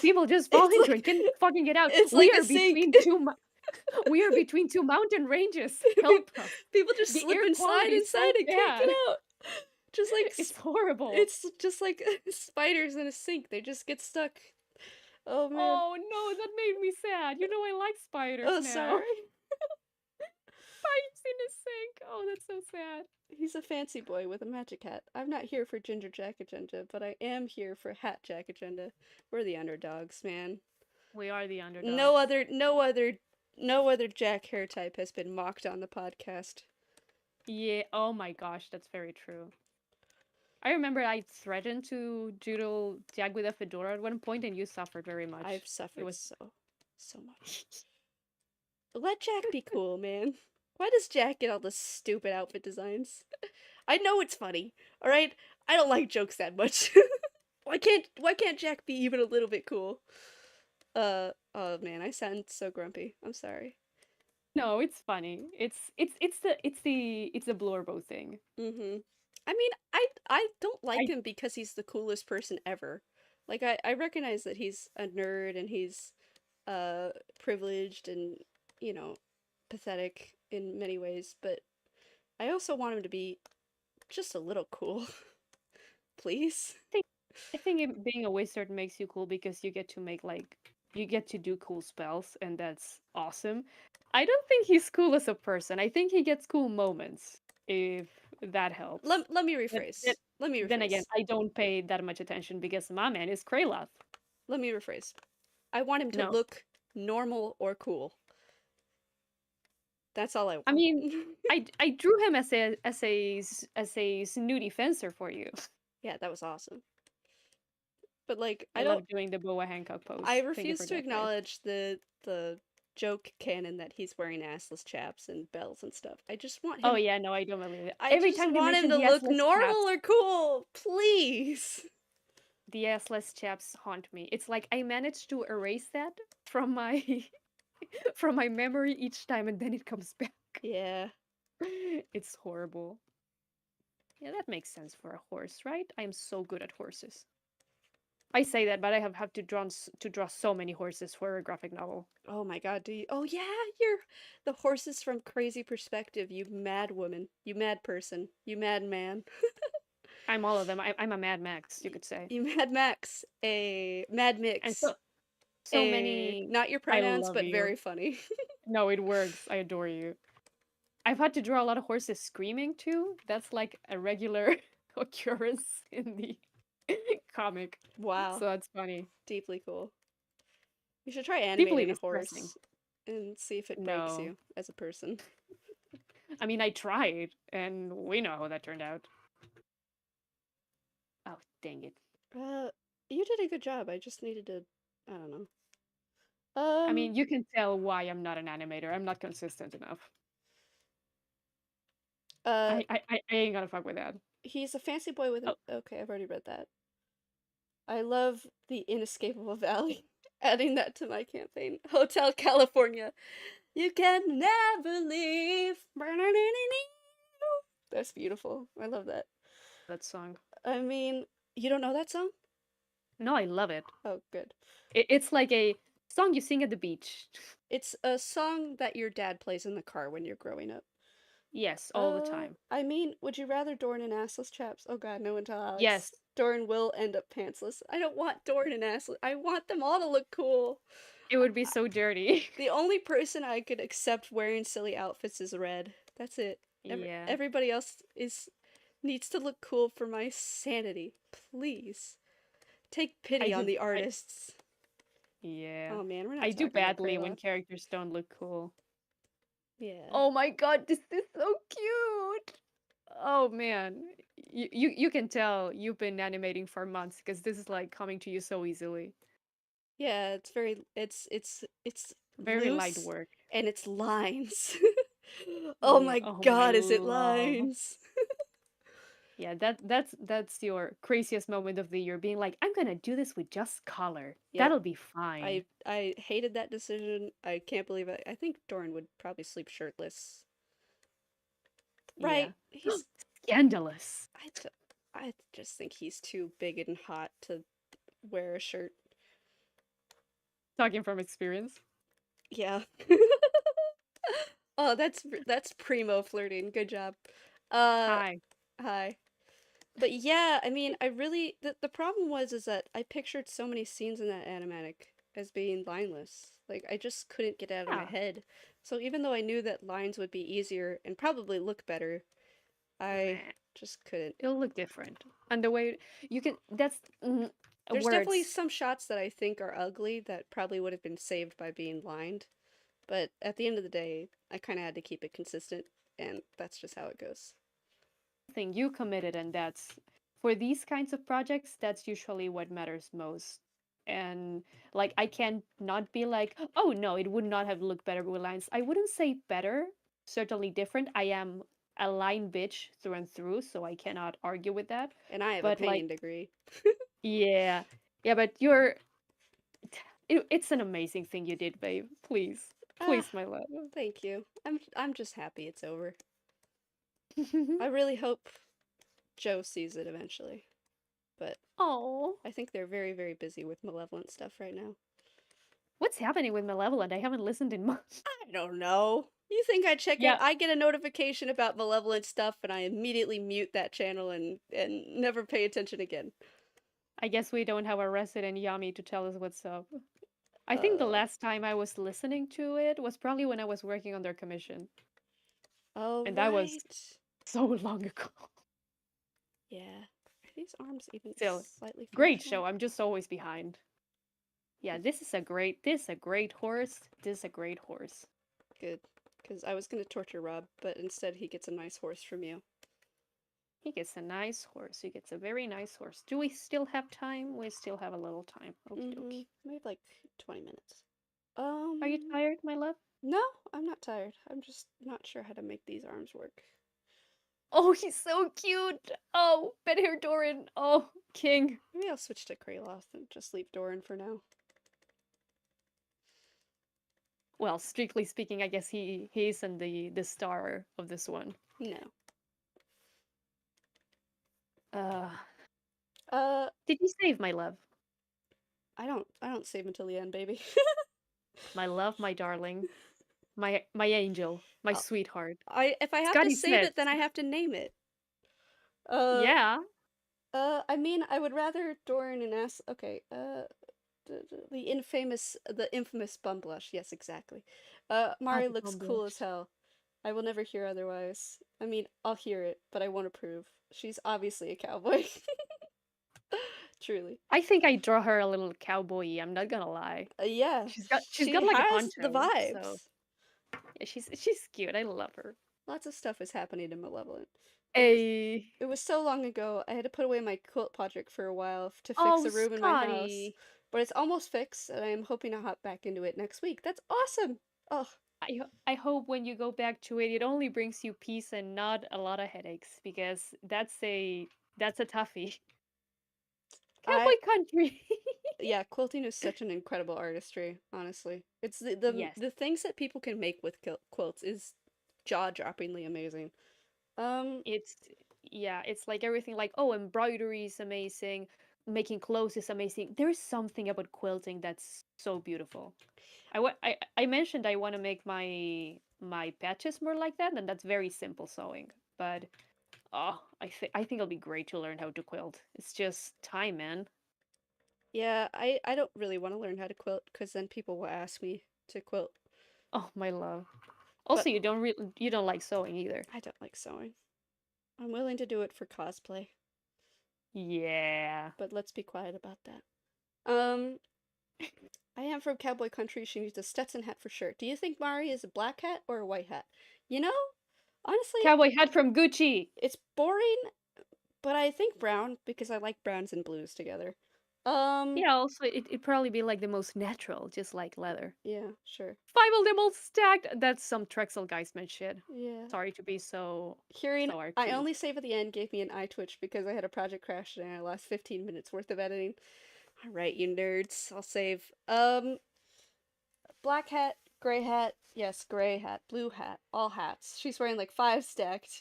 People just fall It's into it, like can fucking get out. it's We like a are sink. between two we are between two mountain ranges. Help us. People just The slip air and slide quality is inside so and can't get bad. out. Just like It's horrible. it's just like spiders in a sink. They just get stuck. Oh man. Oh no, that made me sad. You know I like spiders Oh, now. sorry. Spiders in a sink. Oh, that's so sad. He's a fancy boy with a magic hat. I'm not here for Ginger Jack Agenda, but I am here for Hat Jack Agenda. We're the underdogs, man. We are the No underdogs. other, no other, no other Jack hair type has been mocked on the podcast. Yeah, oh my gosh, that's very true. I remember I threatened to doodle Jag with a fedora at one point, and you suffered very much. I've It suffered was so much. Let Jack be cool, man. Why does Jack get all the stupid outfit designs? I know it's funny, all right? I don't like jokes that much. Why can't Jack be even a little bit cool? Oh man, I sound so grumpy. I'm sorry. no, it's funny. It's the Blorbo thing. Mhm. I mean, I don't like I him because he's the coolest person ever. Like I recognize that he's a nerd and he's uh privileged and, you know, pathetic in many ways, but I also want him to be just a little cool. Please. think being a wizard makes you cool because you get to make like you get to do cool spells, and that's awesome. I don't think he's cool as a person. I think he gets cool moments, if that helps. Let me But rephrase. Let me then again, rephrase. I don't pay that much attention because my man is Kraloth. Let me rephrase. I want him to No, look normal or cool. That's all I I want. mean, I drew him as a snooty fencer for you. Yeah, that was awesome. But like I love doing the Boa Hancock I pose. Thank you refuse for to that phrase. acknowledge the joke canon that he's wearing assless chaps and bells and stuff. Oh yeah, no, I don't believe it. I Every just time they want him mention to the look assless normal chaps, or cool, please. the assless chaps haunt me. It's like I managed to erase that from my from my memory each time, and then it comes back. Yeah. It's horrible. Yeah, that makes sense for a horse, right? I am so good at horses. I say that, but I have to draw so many horses for a graphic novel. Oh my god, do you? Oh yeah, you're the horses from Crazy Perspective, you mad woman. You mad person. You mad man. I'm all of them. I'm a Mad Max, you could say. You mad Max. A mad And mix. so A many. not your I pronouns, love but you. very funny. No, it works. I adore you. I've had to draw a lot of horses screaming too. That's like a regular occurrence in the comic. Wow. So that's funny. Deeply cool. You should try Deeply animating a distressing. horse and see if it breaks No. you as a person. I mean, I tried, and we know how that turned out. Oh, dang it. Uh, you did a good job. I just needed to, I don't know. I Um, mean, you can tell why I'm not an animator. I'm not consistent enough. uh, I ain't gonna fuck with that. he's a fancy boy with an. Oh, Okay, I've already read that. I love the inescapable valley. Adding that to my campaign. Hotel California. You can never leave. That's beautiful. I love that. that song. I mean, you don't know that song? No, I love it. Oh, good. It's like a song you sing at the beach. It's a song that your dad plays in the car when you're growing up. Yes, all the time. I mean, would you rather Dorn and assless chaps? Oh god, no one tell Alex. Yes, Dorn will end up pantsless. I don't want Dorn and assless. I want them all to look cool. it would be so dirty. The only person I could accept wearing silly outfits is Red. That's it. Yeah. Everybody else is needs to look cool for my sanity. Please. Take I pity on do the I artists. yeah. Oh man, we're not I do talking about badly when Kraloth. characters don't look cool. Yeah. Oh my god, this is so cute. Oh man, you can tell you've been animating for months because this is like coming to you so easily. Yeah, it's very it's Very light loose work. and it's lines. Oh my Oh my God, is it love. lines? Yeah, that's your craziest moment of the year, being like, I'm gonna do this with just color. Yep. That'll be fine. I hated that decision. I can't believe it. I think Doran would probably sleep shirtless. Yeah. Right? He's Scandalous. I d- I just think he's too big and hot to wear a shirt. Talking from experience. Yeah. Oh, that's primo flirting. Good job. Uh, Hi. hi. But yeah, I mean, I really the problem was is that I pictured so many scenes in that animatic as being lineless. Like I just couldn't get it out of my Yeah. head. So even though I knew that lines would be easier and probably look better, I Meh. just couldn't. It'll look different. And the way you can, that's There's definitely words. some shots that I think are ugly that probably would have been saved by being lined, but at the end of the day, I kind of had to keep it consistent, and that's just how it goes. Thing you committed, and that's for these kinds of projects, that's usually what matters most. And like, I can't not be like, oh no, it would not have looked better with lines. I wouldn't say better, certainly different. I am a line bitch through and through, so I cannot argue with that. And I have a But like, painting degree. yeah, yeah, but it's an amazing thing you did, babe. Please, Ah, please, my love. thank you. I'm just happy it's over. I really hope Joe sees it eventually, but Oh, I think they're very, very busy with Malevolent stuff right now. what's happening with Malevolent? I haven't listened in months. I don't know. You think I check out? Yeah, I get a notification about Malevolent stuff, and I immediately mute that channel and never pay attention again. I guess we don't have a resident Yami to tell us what's up. I think the Uh, last time I was listening to it was probably when I was working on their commission, oh and that was right. so long ago. Yeah. Are these arms even Still, slightly great functional? show. I'm just always behind. Yeah, this is a great horse. This is a great horse. Good. Because I was gonna torture Rob, but instead he gets a nice horse from you. He gets a nice horse. He gets a very nice horse. Do we still have time? We still have a little time. Okie Mm-hmm. dokie. We have like 20 minutes. Are you tired, my love? No, I'm not tired. I'm just not sure how to make these arms work. Oh, he's so cute. Oh, Ben Hair Doran. Oh, King. Maybe I'll switch to Kraloth and just leave Doran for now. Well, strictly speaking, I guess he isn't the star of this one. No. Uh, Uh, did you save my love? I don't save until the end, baby. My love, my darling, my angel, my Uh, sweetheart. if I have to Scotty save Smith. it, then I have to name it. Uh, Yeah. I mean, I would rather Doran and ask. Okay, the infamous bum blush. Yes, exactly. Ah, Mari the looks bum cool as blush. hell. I will never hear otherwise. I mean, I'll hear it, but I won't approve. She's obviously a cowboy. Truly. I think I draw her a little cowboy. I'm not gonna lie. Yeah, She's got she like a has the poncho, so vibes. yeah, she's cute. I love her. Lots of stuff is happening in Malevolent. It was A it was so long ago. I had to put away my quilt project for a while to fix oh, a room in my house, Scotty. but it's almost fixed, and I am hoping to hop back into it next week. That's awesome. Oh, I hope when you go back to it, it only brings you peace and not a lot of headaches because that's a toughie. I Cowboy country. yeah, quilting is such an incredible artistry. Honestly, it's the Yes, the things that people can make with quilts is jaw-droppingly amazing. Um, it's yeah, it's like everything like oh, embroidery is amazing, making clothes is amazing. There is something about quilting that's so beautiful. I mentioned I want to make my patches more like that, and that's very simple sewing. But oh, I think it'll be great to learn how to quilt. It's just time, man. yeah, I don't really want to learn how to quilt because then people will ask me to quilt, Oh, my love. but Also, you don't like sewing either. I don't like sewing. I'm willing to do it for cosplay, Yeah. but let's be quiet about that. Um, I am from cowboy country. She needs a Stetson hat for sure. Do you think Mari is a black hat or a white hat? You know, Honestly, Cowboy hat from Gucci. it's boring, but I think brown because I like browns and blues together. Um, Yeah, also it'd probably be like the most natural, just like leather. yeah, sure. Five of them all stacked. That's some Trexel Geistman shit. Yeah. Sorry to be so Hearing I artsy. only save at the end gave me an eye twitch because I had a project crash and I lost 15 minutes worth of editing. Alright, you nerds. I'll save. Black hat, gray hat, yes, gray hat, blue hat, all hats. She's wearing like five stacked.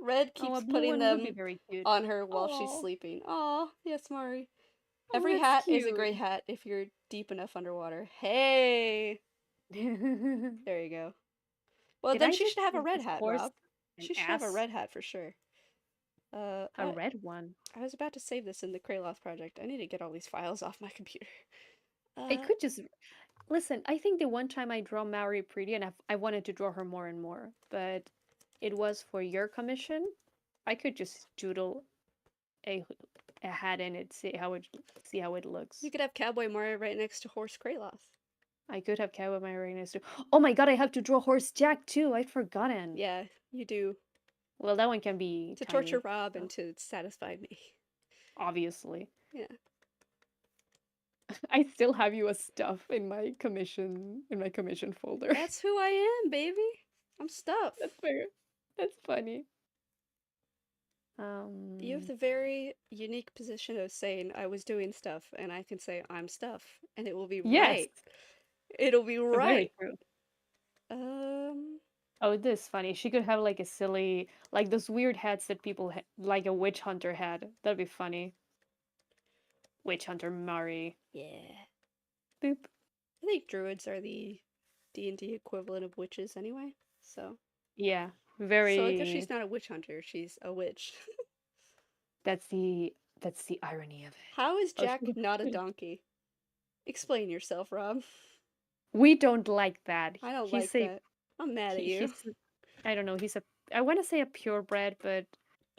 Red Oh, a keeps blue putting one would be them very cute. on her while she's Oh, sleeping. Aw, yes, Mari. oh, Every that's hat is a cute. gray hat if you're deep enough underwater. Hey! Did There you go. Well, then I she just should have a give red this hat, horse Rob. an She should have a ass? red hat for sure. A What? red one. I was about to save this in the Kraloth project. I need to get all these files off my computer. I Uh, could just listen. I think the one time I draw Maori pretty, and I wanted to draw her more and more, but it was for your commission. I could just doodle a a hat in it, see how it you looks. could have Cowboy Mario right next to Horse Kraloth. I could have cowboy my arenas too. Oh my god, I have to draw horse Jack too. I'd forgotten. Yeah, you do. Well, that one can be To torture tiny, Rob and so to satisfy me. obviously. Yeah. I still have you as stuff in my commission folder. That's who I am, baby. I'm stuff. That's fair. That's funny. You have Um, the very unique position of saying I was doing stuff, and I can say I'm stuff, and it will be yes, right. It'll be very right. true. Um, Oh, this is funny. She could have like a silly, like those weird hats that people like a witch hunter had. That'd be funny. Witch hunter Mari. yeah. Boop. I think druids are the D&D equivalent of witches anyway. Yeah, So I guess very. she's not a witch hunter, she's a witch. That's the irony of it. How is Oh, Jack not a donkey? Explain yourself, Rob. we don't like that. I don't He's like a that. I'm mad at you. he's I don't know. He's a I want to say a purebred, but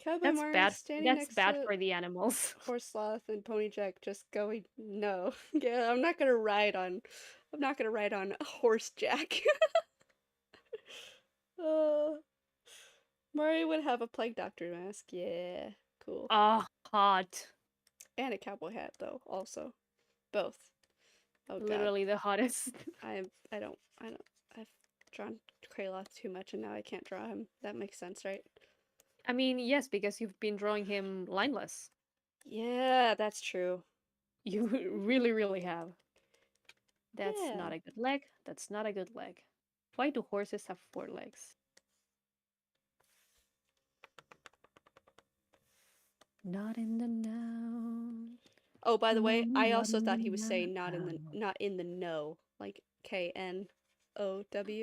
Cowboy Mari standing That's next bad to for the animals. Horse Sloth and Pony Jack just going, no. Yeah, I'm not gonna ride on. I'm not gonna ride on Horse Jack. uh, Mari would have a plague doctor mask. Yeah, cool. Ah, hot. And a cowboy hat though, also. Both. Oh god. Literally the hottest. I don't I've drawn Kraloth too much and now I can't draw him. That makes sense, right? I mean, yes, because you've been drawing him lineless. Yeah, that's true. You really, really have. That's Yeah. not a good leg. That's not a good leg. Why do horses have four legs? Not in the now. Oh, by the No, way, I not also in the thought he was saying now. not in the know, like KNOW.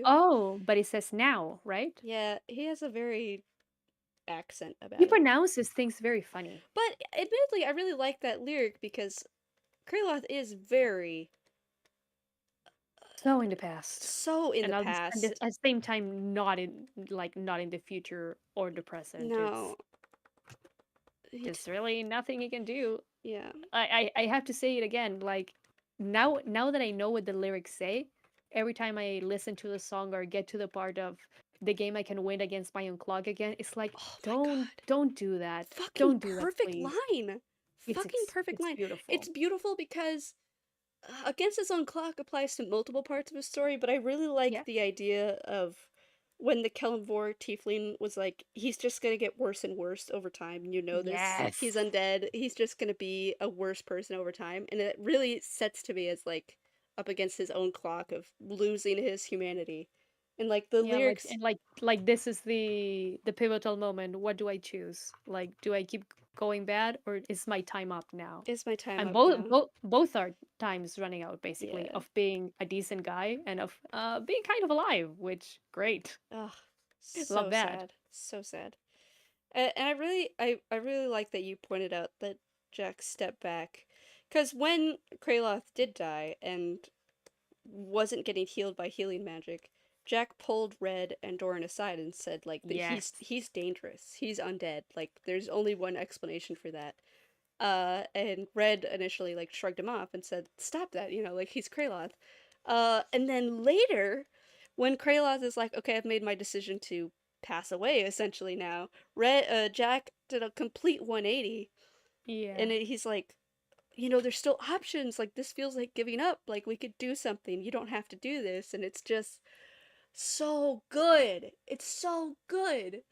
Oh, but it says now, right? Yeah, he has a very accent He about it. pronounces things very funny. But admittedly, I really like that lyric because Kraloth is very So in the past. so in the And past. at the same time not in the future or the present. It's No, he just really nothing he can do. yeah. I have to say it again, like now that I know what the lyrics say, every time I listen to the song or get to the part of the game I can win against my own clock again, it's like Oh my god. don't do that. Fucking Don't do that, perfect please. line. Fucking perfect It's line. It's beautiful. beautiful because Against His Own Clock applies to multiple parts of his story, but I really like Yeah. the idea of when the Kellenvor tiefling was like, he's just gonna get worse and worse over time. You know this. He's Yes. undead. He's just gonna be a worse person over time. And it really sets to me as like up against his own clock of losing his humanity. And like the Yeah, like lyrics and like this is the pivotal moment. What do I choose? Like, do I keep going bad or is my time up now? is my time And up now. both are times running out basically Yeah. of being a decent guy and of being kind of alive, which great. Ugh. Love So that. sad. So sad. And I really like that you pointed out that Jack stepped back, because when Kraloth did die and wasn't getting healed by healing magic, Jack pulled Red and Doran aside and said like that Yes. he's dangerous. He's undead. Like there's only one explanation for that. And Red initially like shrugged him off and said, "Stop that, like he's Kraloth." And then later, when Kraloth is like, "Okay, I've made my decision to pass away essentially now. Jack did a complete 180, Yeah. and he's like, there's still options. Like, this feels like giving up. Like, we could do something. You don't have to do this. And it's just so good. It's so good.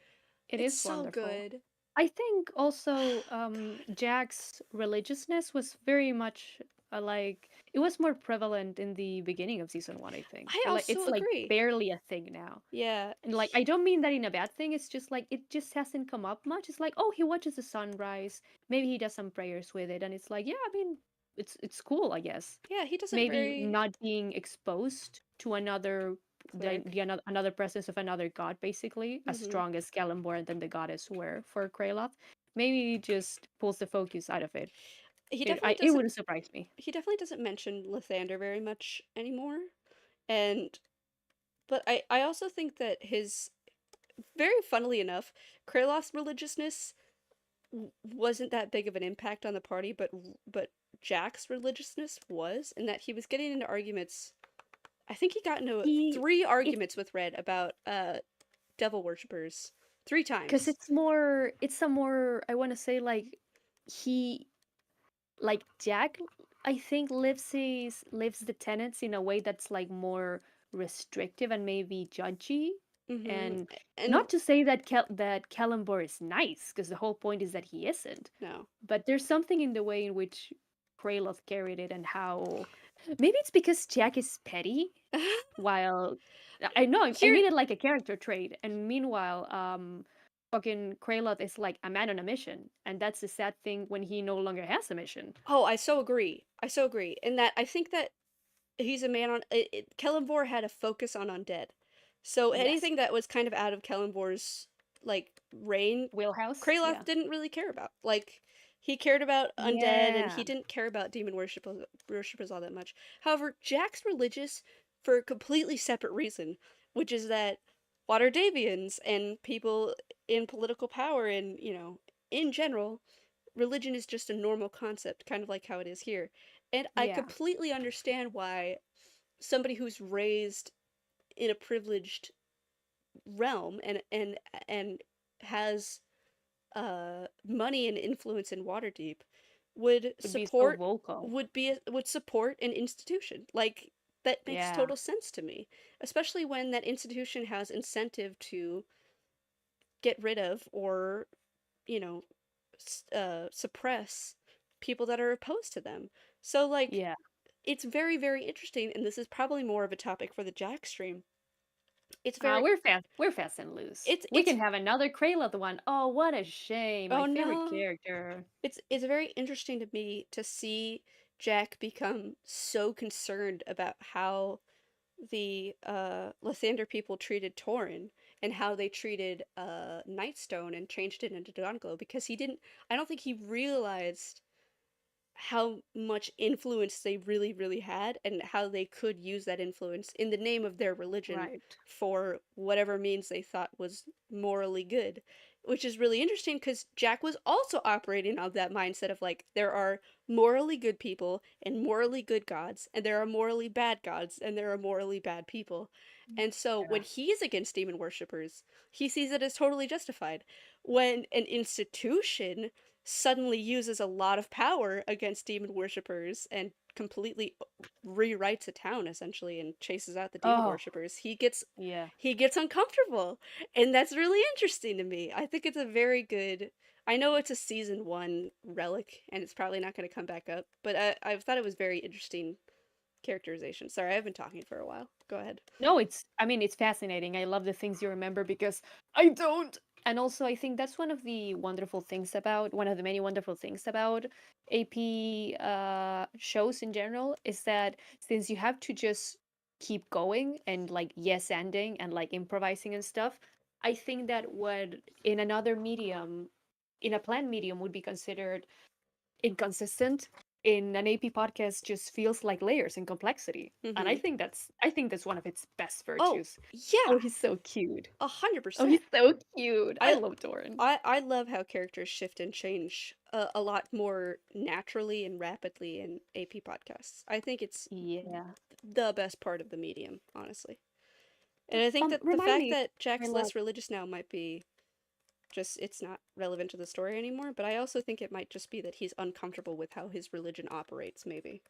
It It's is so wonderful. good. I think also Jack's religiousness was very much like it was more prevalent in the beginning of season one, I think. I Or like also it's like agree. barely a thing now. Yeah. And like I don't mean that in a bad thing, it's just like it just hasn't come up much. It's like, oh, he watches the sunrise, maybe he does some prayers with it, and it's like, yeah, I mean, it's cool, I guess. Yeah, he doesn't Maybe very not being exposed to another cleric. another presence of another god, basically as Mm-hmm. strong as Celeborn and the goddess were for Kraloth. Maybe just pulls the focus out of it. He It definitely it doesn't wouldn't surprise me. he definitely doesn't mention Lathander very much anymore. And but I also think that his very funnily enough, Kraloth's religiousness wasn't that big of an impact on the party, but Jack's religiousness was, in that he was getting into arguments. I think he got into He three it's arguments with Red about devil worshippers, three because times. it's a more, I want to say, like he like Jack, I think lives the tenets in a way that's like more restrictive and maybe judgy. Mm-hmm. And And not to say that that Celeborn is nice, because the whole point is that he isn't. no, But there's something in the way in which Kraloth carried it and how maybe it's because Jack is petty, while I know I here. mean it like a character trait, and meanwhile, fucking Kraloth is like a man on a mission, and that's the sad thing when he no longer has a mission. Oh, I so agree. I so agree. In that, I think that he's a man on. Kellenvor had a focus on undead, so Yes, anything that was kind of out of Kellenvor's like reign, wheelhouse. Kraloth Yeah, didn't really care about. Like, he cared about undead, and he yeah, didn't care about demon worshippers all that much. However, Jack's religious for a completely separate reason, which is that Water Davians and people in political power and in general, religion is just a normal concept, kind of like how it is here. And I yeah. completely understand why somebody who's raised in a privileged realm and has money and influence in Waterdeep would Would be so support vocal. would support an institution. Like, that makes Yeah, total sense to me, especially when that institution has incentive to get rid of or you know suppress people that are opposed to them. So, like, yeah. it's very, very interesting, and this is probably more of a topic for the Jack stream. It's very, We're fast and loose. We it's can have another Kraloth one. Oh, what a shame! My oh favorite no, character. it's very interesting to me to see Jack become so concerned about how the Lathander people treated Torin and how they treated Nightstone and changed it into Dawnglow, because I don't think he realized how much influence they really, really had, and how they could use that influence in the name of their religion Right. for whatever means they thought was morally good. Which is really interesting because Jack was also operating on that mindset of, like, there are morally good people and morally good gods, and there are morally bad gods and there are morally bad people. And so when Yeah. he's against demon worshippers, he sees it as totally justified. When an institution suddenly uses a lot of power against demon worshippers and completely rewrites a town essentially and chases out the demon Oh, worshippers, yeah. he gets uncomfortable. And that's really interesting to me. I think it's a very good, I know it's a season 1 relic and it's probably not going to come back up, but I thought it was very interesting characterization. Sorry, I've been talking for a while. Go ahead. No, I mean, it's fascinating. I love the things you remember because I don't. And also, I think that's one of the wonderful things about, one of the many wonderful things about AP shows in general is that since you have to just keep going and like yes ending and like improvising and stuff, I think that what in another medium, in a planned medium, would be considered inconsistent, in an AP podcast just feels like layers and complexity. And Mhm. I think that's one of its best Oh, virtues. yeah. Oh, he's so cute. Oh, 100%. he's so cute. I I love Doran. I love how characters shift and change a lot more naturally and rapidly in AP podcasts. I think it's Yeah. the best part of the medium, honestly. And I think that the Remind fact me, that Jack's Carla. less religious now might be just it's not relevant to the story anymore, but I also think it might just be that he's uncomfortable with how his religion operates, maybe.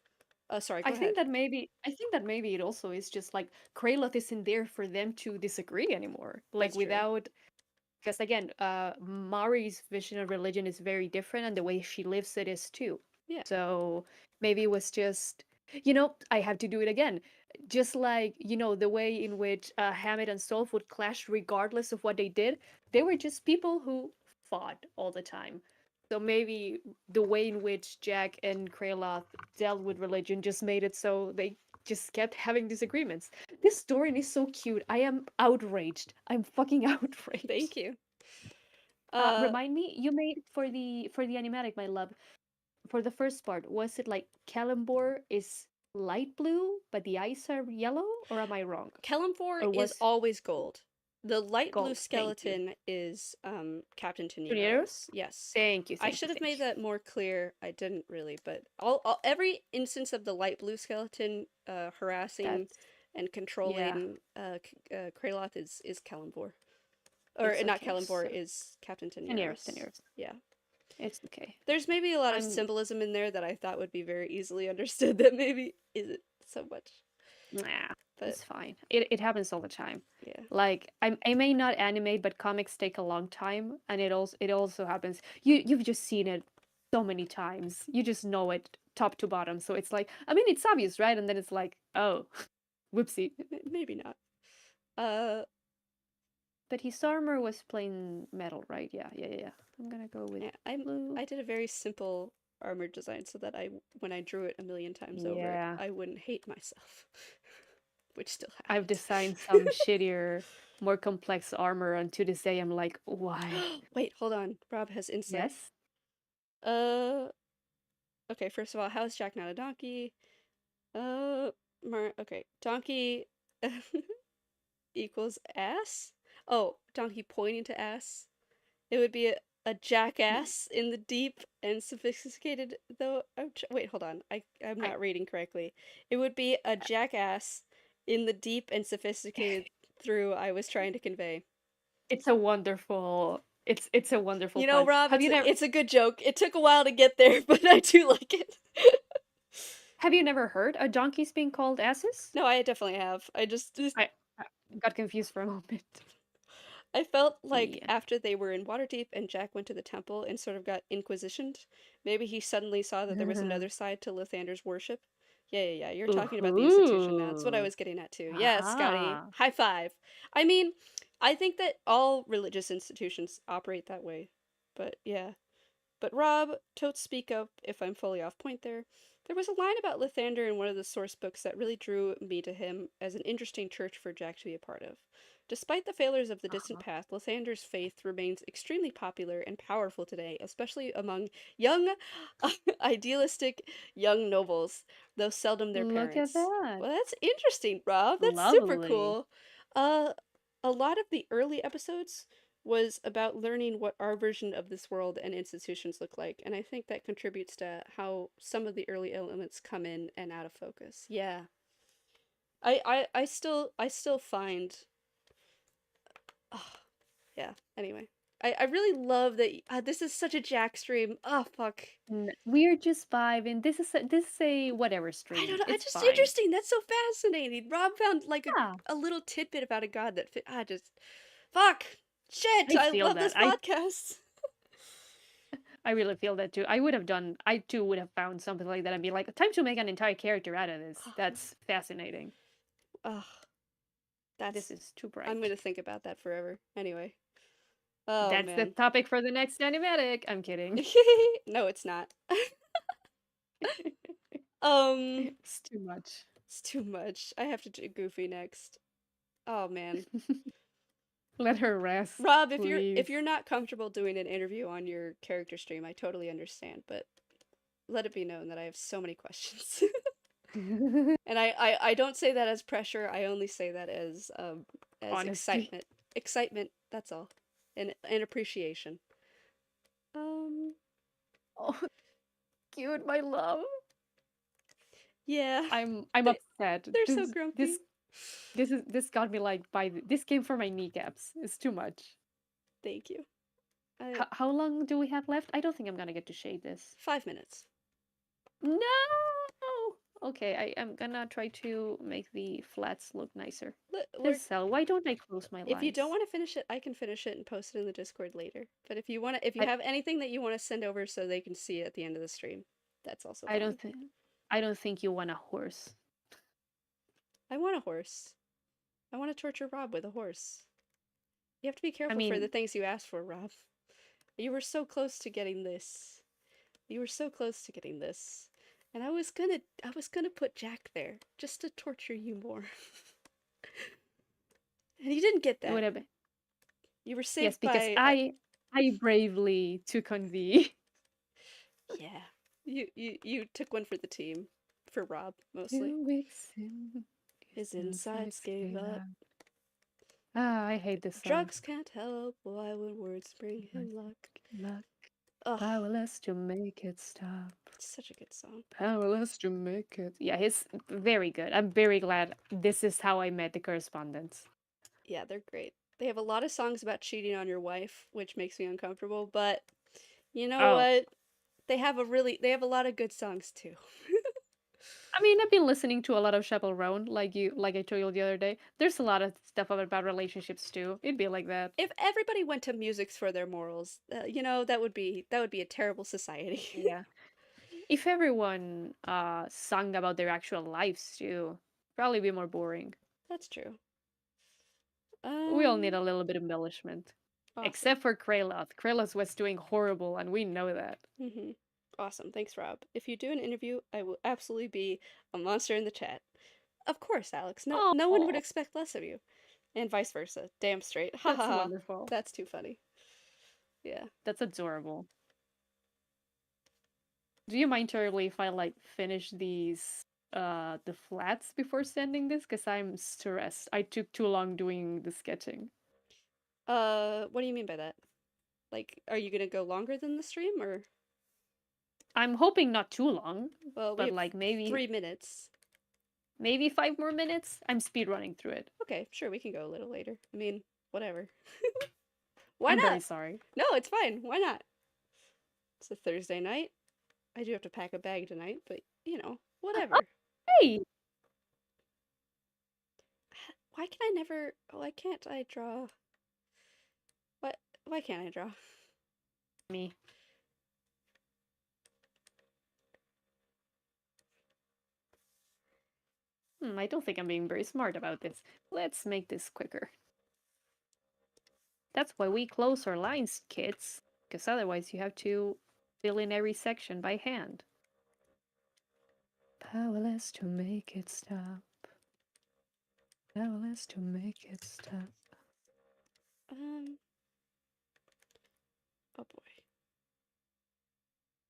Sorry, go ahead. I think that maybe it also is just like Kraloth isn't there for them to disagree anymore. Like That's true. without, because again, Mari's vision of religion is very different, and the way she lives it is too. Yeah. So maybe it was just, I have to do it again. Just like, the way in which Hamid and Solf would clash regardless of what they did, they were just people who fought all the time. So maybe the way in which Jack and Kraloth dealt with religion just made it so they just kept having disagreements. This story is so cute. I am outraged. I'm fucking outraged. Thank you. Uh, Remind me, you made for the animatic, my love. For the first part, was it like Kalambor is light blue, but the eyes are yellow, or am I wrong? Kelemvor Or is was always gold. The light blue gold? Thank you. skeleton is Captain Tunieros? Teneros. Yes. Thank you, I thank should you, have thank made you. that more clear. I didn't really, but every instance of the light blue skeleton harassing That's and yeah, controlling Kraloth is Kelemvor. Or it's not okay. Kelemvor, So is Captain Tunieros, Teneros. Tunieros. Yeah. It's okay. There's maybe a lot of I'm symbolism in there that I thought would be very easily understood that maybe isn't so much. nah, But it's fine. It happens all the time. yeah. Like I may not animate, but comics take a long time, and it also happens. You've just seen it so many times. You just know it top to bottom. So it's like, I mean, it's obvious, right? And then it's like, oh, whoopsie. Maybe not. Uh But his armor was plain metal, right? Yeah, yeah, yeah. I'm gonna go with yeah, blue. I did a very simple armor design so that I when I drew it a million times over, Yeah, I wouldn't hate myself. Which still I've happened. designed some shittier, more complex armor, and to this day, I'm like, why? Wait, hold on. Rob has insight. Yes. Uh okay, first of all, how is Jack not a donkey? Uh okay. Donkey equals ass? Oh, donkey pointing to ass. It would be a jackass in the deep and sophisticated, though. Wait, hold on. I'm I not reading correctly. It would be a jackass in the deep and sophisticated through I was trying to convey. it's a wonderful You know, pun. Rob, Have you never it's a good joke. It took a while to get there, but I do like it. have you never heard of donkeys being called asses? No, I definitely have. I, I got confused for a moment. I felt like Yeah. after they were in Waterdeep and Jack went to the temple and sort of got inquisitioned, maybe he suddenly saw that there was another side to Lathander's worship. Yeah. You're talking about the institution now. That's what I Ooh. was getting at too. Yeah, Scotty. Aha. High five. I mean, I think that all religious institutions operate that way. But yeah. But Rob, totes speak up if I'm fully off point there. There was a line about Lathander in one of the source books that really drew me to him as an interesting church for Jack to be a part of. Despite the failures of the distant Uh-huh. past, Lathander's faith remains extremely popular and powerful today, especially among young, idealistic young nobles, though seldom their Look at parents. that. Well, that's interesting, Rob. That's super Lovely. cool. Uh, a lot of the early episodes was about learning what our version of this world and institutions look like, and I think that contributes to how some of the early elements come in and out of focus. Yeah. I still find oh, yeah. Anyway. I really love that this is such a Jack stream. Oh fuck. We're just vibing. This is a whatever I don't stream. know. It's It's just fine. interesting. That's so fascinating. Rob found like Yeah, a little tidbit about a god that fit. I just fuck. Shit. I I feel love that. this I podcast. I really feel that too. I too would have found something like that and be like, time to make an entire character out of this. That's fascinating. Ugh. This That's is too I'm bright. gonna think about that forever. Anyway. Oh That's the man. topic for the next animatic. I'm kidding. No, it's not. Um, It's too much. it's too much. I have to do Goofy next. Oh man. Let her rest, Rob, if please. you're not comfortable doing an interview on your character stream, I totally understand, but let it be known that I have so many questions. And I don't say that as pressure. I only say that as Honesty. excitement. Excitement, that's all. And appreciation. Um Oh, cute, my love. yeah. I'm They upset. they're so This grumpy. This got me like this came for my kneecaps. It's too much. Thank you. How long do we have left? I don't think I'm gonna get to shade this. 5 minutes. No. Okay, I am gonna try to make the flats look nicer. We're Giselle, why don't I close my If you don't lines? want to finish it, I can finish it and post it in the Discord later. But if you I have anything that you want to send over so they can see it at the end of the stream, that's also I fine. I don't think you want a horse. I want a horse. I want to torture Rob with a horse. You have to be I careful for the mean, things you ask for, Rob. You were so close to getting this. You were so close to getting this. And I was gonna put Jack there just to torture you more. And you didn't get it would that. have been You were yes, saved because by I bravely took on the yeah. You took one for the team. For Rob, mostly. 2 weeks in, His insides insides gave gave up. out. Ah, I hate this song. Drugs can't help. Why would words bring him luck? Luck, Ugh, powerless to make it stop. it's such a good song. Powerless to make it. Yeah, he's very good. I'm very glad this is how I met the correspondence. Yeah, they're great. They have a lot of songs about cheating on your wife, which makes me uncomfortable, but you know Oh, what? They have a lot of good songs too. I mean, I've been listening to a lot of Chappell Roan, like I told you the other day. There's a lot of stuff about relationships too. It'd be like that. If everybody went to musics for their morals, that would be a terrible society. Yeah. If everyone sung about their actual lives too, probably be more boring. That's true. We all need Um, a little bit of embellishment. awesome. Except for Kraloth. Kraloth was doing horrible, and we know that. Mm-hmm. Awesome. Thanks, Rob. If you do an interview, I will absolutely be a monster in the chat. Of course, Alex. No one would Oh, expect less of you. And vice versa. Damn straight. Ha ha that's ha. wonderful. That's too funny. Yeah. That's adorable. Do you mind, Charlie, if I like finish the flats before sending this? Because I'm stressed. I took too long doing the sketching. What do you mean by that? Like, are you gonna go longer than the stream, or? I'm hoping not too long, Well, we but have like 3 minutes. maybe 5 more minutes. I'm speed running through it. Okay, sure, we can go a little later. I mean, whatever. Why I'm very not? sorry. No, it's fine. Why not? It's a Thursday night. I do have to pack a bag tonight, but Oh, whatever. hey, Why can I never? Why can't I draw? What? Why can't I draw? me. I don't think I'm being very smart about this. Let's make this quicker. That's why we close our lines, kids. Because otherwise you have to fill in every section by hand. Powerless to make it stop. Powerless to make it stop. Um. Oh boy.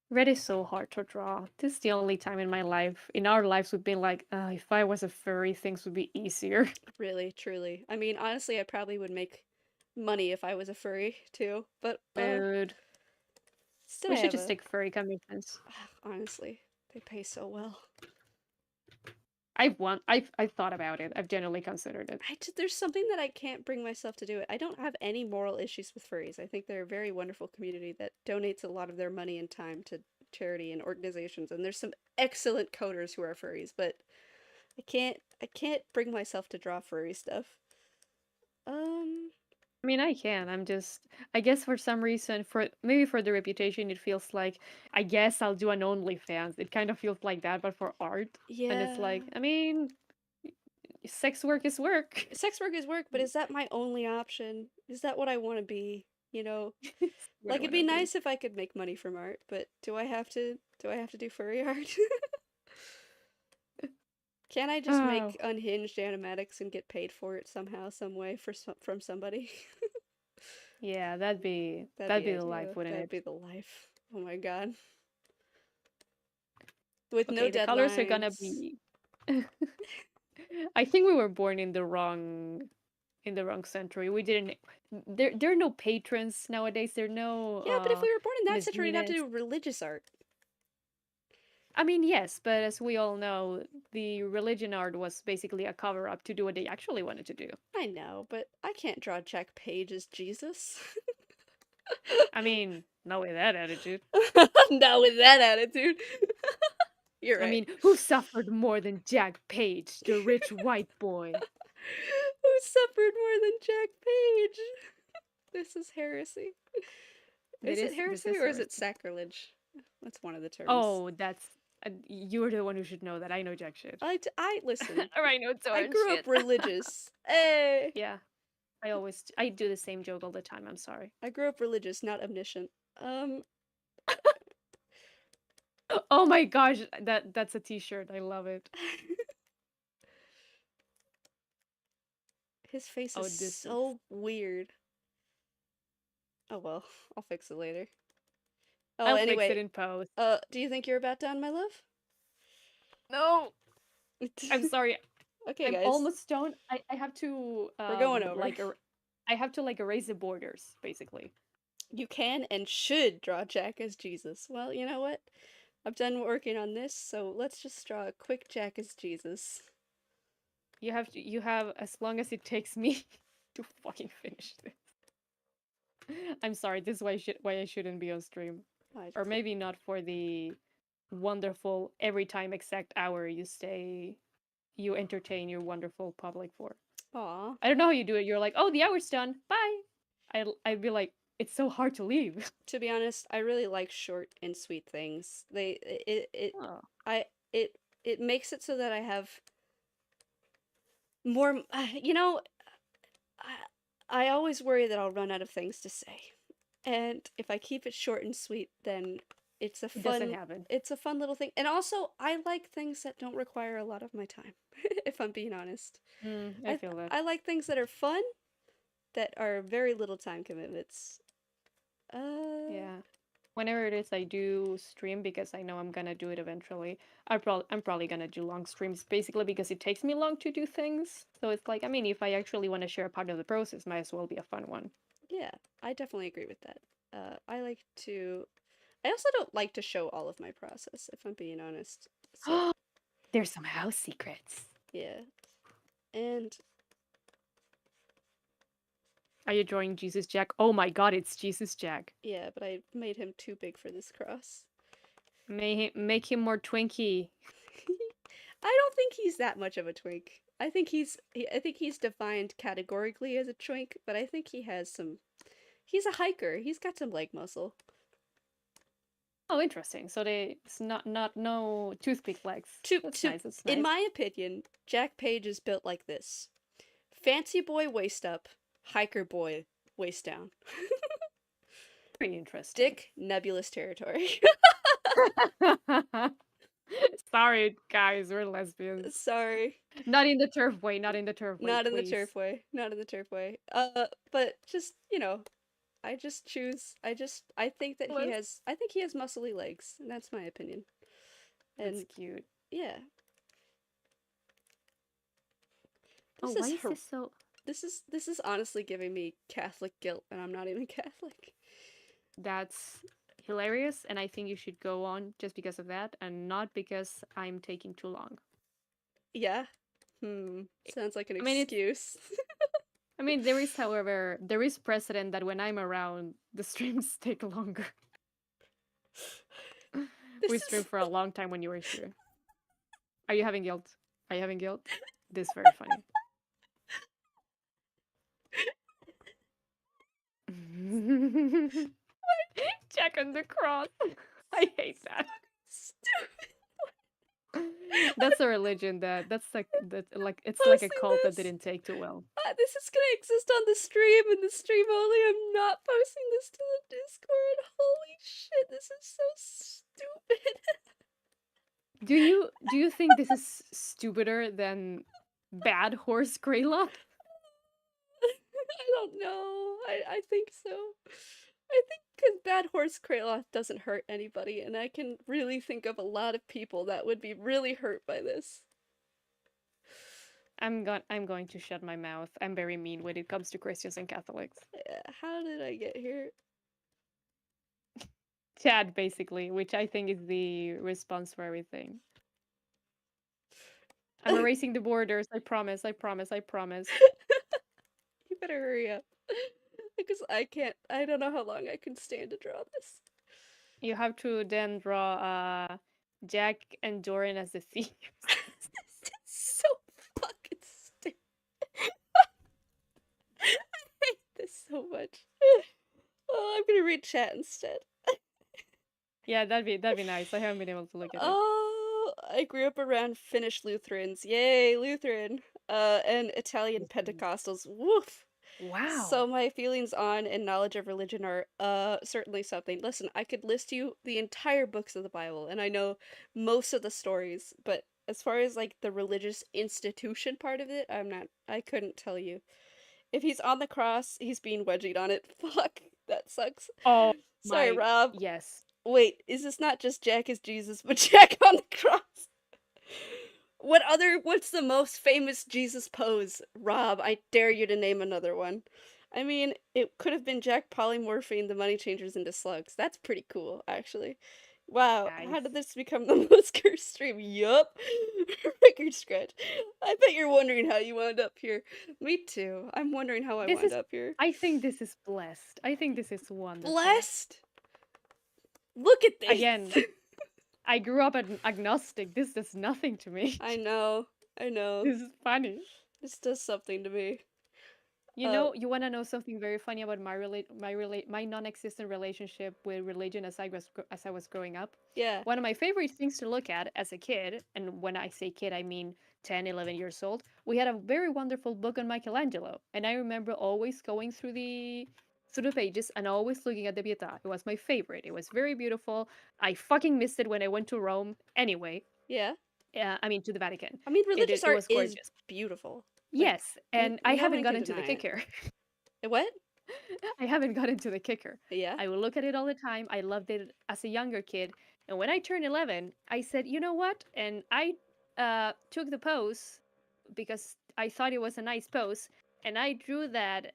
Red is so hard to draw. This is the only time in my life, in our lives, we've been like, if I was a furry, things would be easier. Really, truly. I mean, honestly, I probably would make money if I was a furry too. But Mood. still, We I should have just a. take furry commissions. Honestly, they pay so well. I've thought about it. I've generally considered it. There's something that I can't bring myself to do it. I don't have any moral issues with furries. I think they're a very wonderful community that donates a lot of their money and time to charity and organizations. And there's some excellent coders who are furries, but I can't bring myself to draw furry stuff. Um, I mean, I can. I guess for some reason, maybe for the reputation, it feels like, I guess I'll do an OnlyFans. It kind of feels like that, but for art. And it's yeah. like, I mean, sex work is work. Sex work is work, but is that my only option? Is that what I want to be? It's what I Like it'd want be to be. nice if I could make money from art, but do I have to do furry art? Can't I just Oh, make unhinged animatics and get paid for it somehow, some way from somebody? yeah, That'd that'd be be the life, ideal. wouldn't That'd it? be the life. Oh my god. With no Okay, the colors are gonna deadlines. be. I think we were born in the wrong century. We didn't. There are no patrons nowadays. There are no Yeah, but if we were born in that Miss century, we'd have to Venus. do religious art. I mean, yes, but as we all know, the religion art was basically a cover up to do what they actually wanted to do. I know, but I can't draw Jack Page as Jesus. I mean, not with that attitude. Not with that attitude. You're I right. mean, who suffered more than Jack Page, the rich white boy? Who suffered more than Jack Page? This is heresy. Is it This heresy is or is it heresy. sacrilege? What's one of the terms? Oh, that's you're the one who should know that. I know Jack shit. I listen. Or I know I Torrent grew up shit. religious. Hey, Yeah, I do the same joke all the time. I'm sorry. I grew up religious, not omniscient. Um, Oh my gosh, that's a T-shirt. I love it. his face is Oh, this is so weird. Oh well, I'll fix it later. Oh, I'll fix it anyway, in post. do you think you're about done, my love? No, I'm sorry. Okay, I'm guys, almost done. I have to we're going over. I have to like erase the borders basically. You can and should draw Jack as Jesus. Well, you know what? I'm done working on this, so let's just draw a quick Jack as Jesus. You have as long as it takes me to fucking finish this. I'm sorry, this is why I shouldn't be on stream. I, Or maybe not for the wonderful every time exact hour you entertain your wonderful public for. aw. I don't know how you do it. You're like, "Oh, the hour's done. Bye." I'd be like, "It's so hard to leave." To be honest, I really like short and sweet things. Oh. I, it makes it so that I have more, you know, I always worry that I'll run out of things to say. And if I keep it short and sweet, then it's a It doesn't fun happen. it's a fun little thing. And also, I like things that don't require a lot of my time, if I'm being honest. I feel that. I like things that are fun, that are very little time commitments. Uh, Yeah. Whenever it is I do stream because I know I'm gonna do it eventually. I'm probably gonna do long streams basically because it takes me long to do things. So it's like I mean if I actually want to share a part of the process, might as well be a fun one. yeah, I definitely agree with that. I like to. I also don't like to show all of my process, if I'm being honest. So, There's some house secrets. yeah. And Are you drawing Jesus Jack? Oh my god, it's Jesus Jack. yeah, but I made him too big for this cross. Make him more twinky. I don't think he's that much of a twink. I think he's defined categorically as a twink, but I think he has some. He's a hiker. He's got some leg muscle. Oh, interesting. So it's not no toothpick legs. To That's to nice. That's in nice. my opinion, Jack Page is built like this: fancy boy waist up, hiker boy waist down. Very interesting. Dick, nebulous territory. Sorry, guys, we're lesbians. Sorry. Not in the turf way. Not in the turf way, Not in the please. turf way. Not in the turf way. But just, I just choose. I think that What? I think he has muscly legs, and that's my opinion. That's And cute. yeah, Oh, this why is is this so? this is honestly giving me Catholic guilt, and I'm not even Catholic. That's hilarious, and I think you should go on just because of that, and not because I'm taking too long. Yeah. Sounds like an I mean, it's. excuse. I mean, there is, however, there is precedent that when I'm around, the streams take longer. This We streamed is for a long time when you were here. Are you having guilt? Are you having guilt? This is very funny. Jack on the cross. I hate that. stupid. That's a religion that's like it's like a Posting cult that this. didn't take too well. This is gonna exist on the stream and the stream only. I'm not posting this to the Discord. Holy shit, this is so stupid. Do you think this is stupider than bad horse Greylock? I don't know. I think so. I think because Bad Horse Kraloth doesn't hurt anybody, and I can really think of a lot of people that would be really hurt by this. I'm going to shut my mouth. I'm very mean when it comes to Christians and Catholics. How did I get here? Chad, basically, which I think is the response for everything. I'm erasing the borders. I promise. I promise. I promise. You better hurry up. Because I can't, I don't know how long I can stand to draw this. You have to then draw Jack and Doran as the thieves. This is so fucking stupid. I hate this so much. Oh, I'm gonna read chat instead. Yeah, that'd be nice. I haven't been able to look at it. Oh, I grew up around Finnish Lutherans. Yay, Lutheran. And Italian Mhm. Pentecostals. Woof. So Wow. my feelings on and knowledge of religion are certainly something. Listen, I could list you the entire books of the Bible and I know most of the stories, but as far as like the religious institution part of it, I couldn't tell you. If he's on the cross, he's being wedgied on it. Fuck, that sucks. Oh Sorry, my, Rob. yes. Wait, is this not just Jack as Jesus, but Jack on the cross? What's the most famous Jesus pose? Rob, I dare you to name another one. I mean, it could have been Jack polymorphing the money changers into slugs. That's pretty cool, actually. Wow, how did Nice. this become the most cursed stream? Yup. Record scratch. I bet you're wondering how you wound up here. Me too. I'm wondering how I This wound is, up here. I think this is blessed. I think this is wonderful. Blessed? Look at this! Again, I grew up an agnostic. This does nothing to me. I know. I know. This is funny. This does something to me. You Uh, know, you want to know something very funny about my non-existent relationship with religion as I was growing up? yeah. One of my favorite things to look at as a kid, and when I say kid, I mean 10, 11 years old, we had a very wonderful book on Michelangelo, and I remember always going through the pages and always looking at the Pietà. It was my favorite. It was very beautiful. I fucking missed it when I went to Rome. Anyway, Yeah. I mean to the Vatican. I mean, It religious it art was is gorgeous. beautiful. Like, Yes, and I haven't nobody can gotten to the deny it. kicker. What? I haven't gotten to the kicker. Yeah. I will look at it all the time. I loved it as a younger kid. And when I turned 11, I said, you know what? And I took the pose because I thought it was a nice pose. And I drew that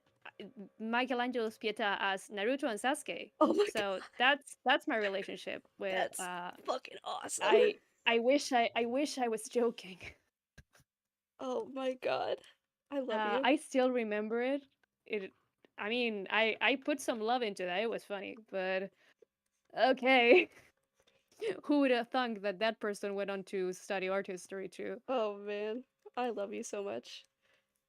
Michelangelo's Pietà as Naruto and Sasuke. Oh my god, So that's my relationship with that's fucking awesome. I I wish I was joking. Oh my god, I love you. I still remember it. It I mean, I put some love into that. It was funny, but okay. Who would have thunk that that person went on to study art history too? Oh man, I love you so much.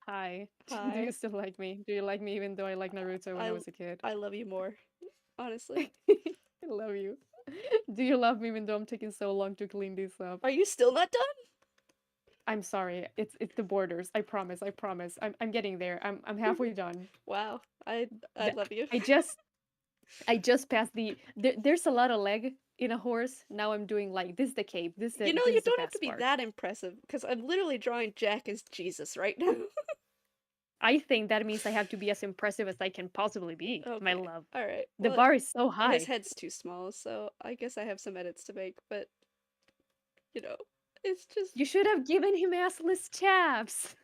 Hi. Do you Hi. still like me? Do you like me even though I like Naruto when I I was a kid? I love you more, honestly. I love you. Do you love me even though I'm taking so long to clean this up? Are you still not done? I'm sorry. It's the borders. I promise. I promise. I'm getting there. I'm halfway done. Wow, I The- love you. I just I just passed there's a lot of leg in a horse. Now I'm doing like this is the cape. You know, This you is the don't have to best be part. that impressive because I'm literally drawing Jack as Jesus right now. I think that means I have to be as impressive as I can possibly be, my Okay, love. all right. The Well, bar is so his high. head's too small, so I guess I have some edits to make, but you know, it's just You should have given him assless chaps.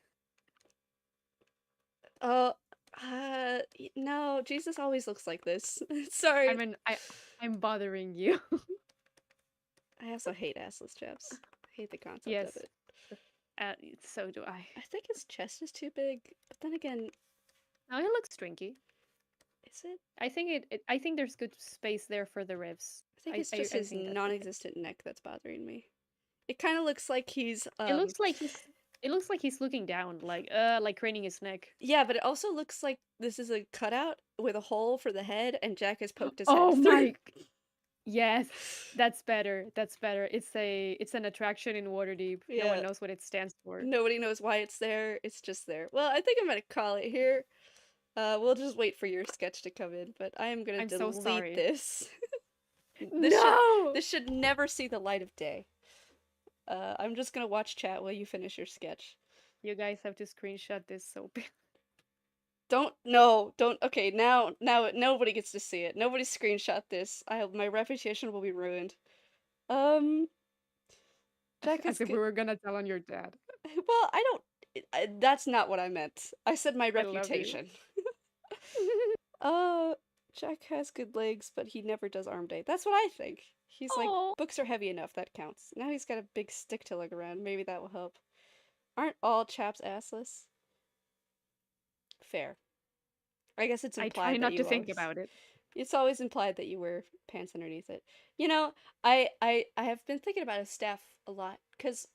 uh no, Jesus always looks like this. I Sorry. mean, I'm bothering you. I also hate assless chaps. I hate the concept of Yes, it. uh, so do I. I think his chest is too big, but then again, Now he looks stringy. is it? I think there's good space there for the ribs. I think it's just I his think that's okay. non-existent neck that's bothering me. It kind of looks like he's It looks like he's looking down, like craning his neck. yeah, but it also looks like this is a cutout with a hole for the head and Jack has poked his head Oh through. my Yes, that's better. That's better. It's an attraction in Waterdeep. No one Yeah, knows what it stands for. nobody knows why it's there. It's just there. Well, I think I'm gonna call it here. We'll just wait for your sketch to come in, but I am gonna I'm so delete sorry. this. this should No! this should never see the light of day. I'm just gonna watch chat while you finish your sketch. You guys have to screenshot this so bad. Don't no, don't okay, now nobody gets to see it. Nobody screenshot this. My reputation will be ruined. Um Jack As is if we were gonna tell on your dad. well, I don't that's not what I meant. I said my I love you. reputation. Uh Jack has good legs, but he never does arm day. That's what I think. He's like, Oh, books are heavy enough, that counts. Now he's got a big stick to lug around. Maybe that will help. Aren't all chaps assless? Fair. I guess it's I try implied that not to you think always. about it. It's always implied that you wear pants underneath it. You know, I have been thinking about his staff a lot because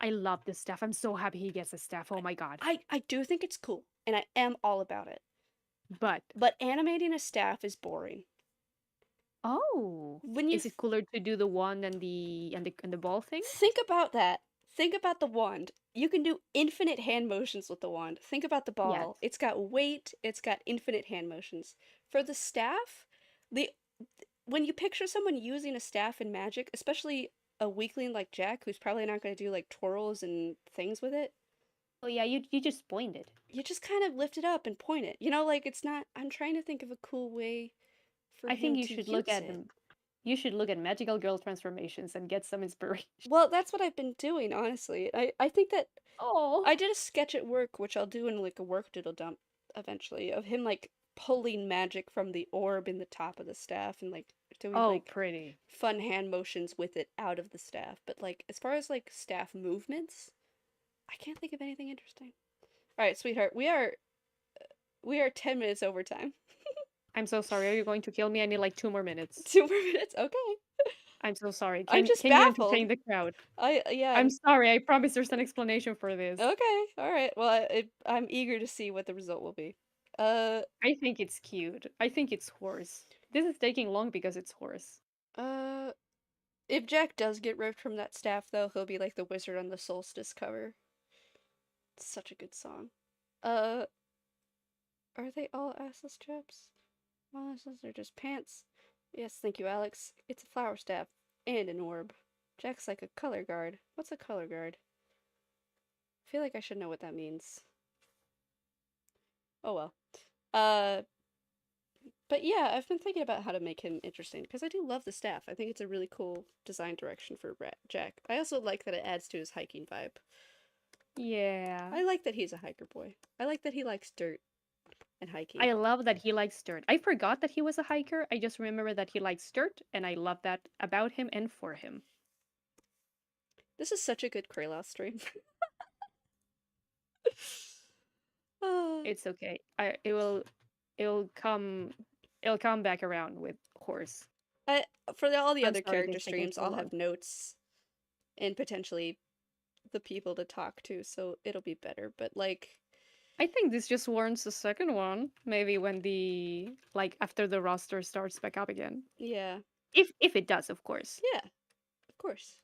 I love this stuff. I'm so happy he gets a staff. Oh my god. I do think it's cool and I am all about it. But But animating a staff is boring. oh, When you is it cooler to do the wand and the ball thing? think about that, think about the wand. You can do infinite hand motions with the wand. Think about the Yes. ball. It's got weight, it's got infinite hand motions. For the staff, the when you picture someone using a staff in Magic, especially a weakling like Jack, who's probably not going to do like twirls and things with it, Oh yeah, you just pointed. you just kind of lift it up and point it. You know, like it's not. I'm trying to think of a cool way for I think him you to should look use at it. them. You should look at magical girl transformations and get some inspiration. Well, that's what I've been doing, honestly. I think that Oh. I did a sketch at work, which I'll do in like a work doodle dump eventually, of him like pulling magic from the orb in the top of the staff and like doing Oh, like pretty. fun hand motions with it out of the staff. But like as far as like staff movements, I can't think of anything interesting. All right, sweetheart, we are 10 minutes over time. I'm so sorry. Are you going to kill me? I need like 2 more minutes. 2 more minutes. Okay. I'm so sorry. I'm Can just can you baffled. entertain the crowd? Yeah. I'm sorry. I promise there's an explanation for this. Okay. All right. Well, I'm eager to see what the result will be. Uh I think it's cute. I think it's horse. This is taking long because it's horse. uh if Jack does get ripped from that staff though, he'll be like the wizard on the Solstice cover. It's such a good song. Uh are they all assless chaps? Well, they're just pants. Yes, thank you, Alex. It's a flower staff and an orb. Jack's like a color guard. What's a color guard? I feel like I should know what that means. Oh well. Uh but yeah, I've been thinking about how to make him interesting because I do love the staff. I think it's a really cool design direction for Jack. I also like that it adds to his hiking vibe. Yeah. I like that he's a hiker boy. I like that he likes dirt and hiking. I love that he likes dirt. I forgot that he was a hiker. I just remember that he likes dirt, and I love that about him and for him. This is such a good Kraylos stream. uh, It's okay. It'll come it'll come back around with horse. I, for all the I'm other sorry character this is taking streams, so I'll long. have notes and potentially the people to talk to, so it'll be better. But like, I think this just warrants a second one, maybe when the like after the roster starts back up again. yeah, If it does, of course. yeah, of course.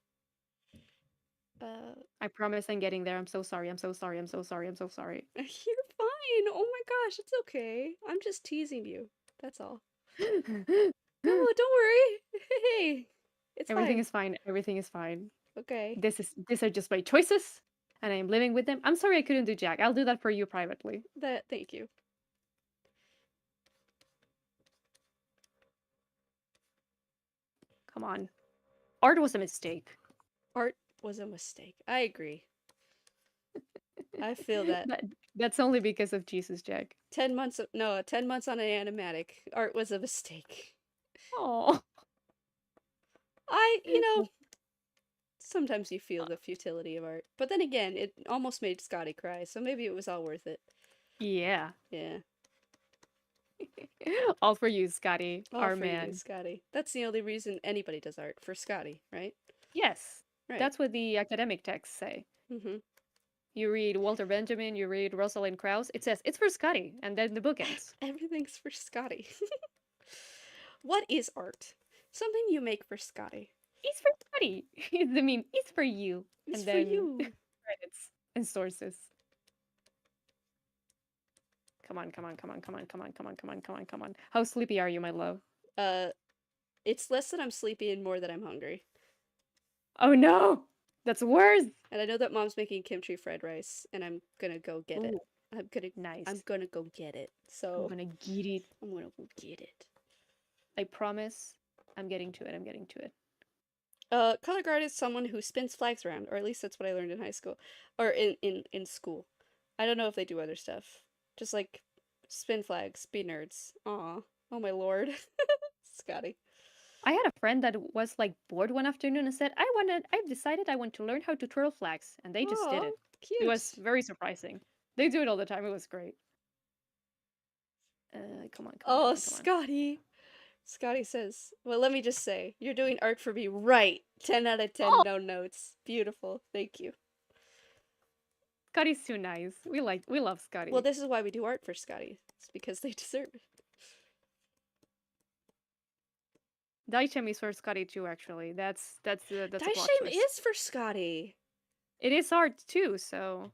Uh, I promise I'm getting there. I'm so sorry. I'm so sorry. I'm so sorry. I'm so sorry. you're fine. Oh my gosh, it's okay. I'm just teasing you. That's all. No, don't worry. Hey, it's Everything fine. is fine. Everything is fine. Okay. These are just my choices, and I am living with them. I'm sorry I couldn't do Jack. I'll do that for you privately. Thank you. Come on. Art was a mistake. Art was a mistake. I agree. I feel that. That, that's only because of Jesus Jack. 10 months of, no, 10 months on an animatic. Art was a mistake. Oh. Sometimes you feel the futility of art. But then again, it almost made Scotty cry, so maybe it was all worth it. Yeah. Yeah. All for you, Scotty, All our for you, man. Scotty. That's the only reason anybody does art, for Scotty, right? Yes. Right. That's what the academic texts say. Mm-hmm. You read Walter Benjamin, you read Rosalind Krauss, it says it's for Scotty, and then the book ends. Everything's for Scotty. What is art? Something you make for Scotty. It's for Scotty. I mean, it's for you. It's And for then you. credits and sources. Come on, come on, come on, come on, come on, come on, come on, come on, come on. How sleepy are you, my love? Uh, it's less that I'm sleepy and more that I'm hungry. Oh no! That's worse! And I know that mom's making kimchi fried rice, and I'm gonna go get it. Ooh, I'm nice. gonna go get it. I'm So gonna get it. I'm gonna go get it. I promise. I'm getting to it. I'm getting to it. Color guard is someone who spins flags around, or at least that's what I learned in high school, or in school. I don't know if they do other stuff. Just like spin flags, be nerds. Aw. Oh my lord. Scotty. I had a friend that was like bored one afternoon and said, I've decided I want to learn how to twirl flags. And they just did Oh, it. It was cute. very surprising. They do it all the time. It was great. Come on, come on, come Oh, on, come on. Scotty. Scotty says, well, let me just say, you're doing art for me right. 10 out of 10, Oh, no notes. Beautiful. Thank you. Scotty's too nice. We love Well, Scotty. this is why we do art for Scotty. It's because they deserve it. Daichem is for Scotty too, actually. That's a plot Daishame twist. is for Scotty. It is art too, so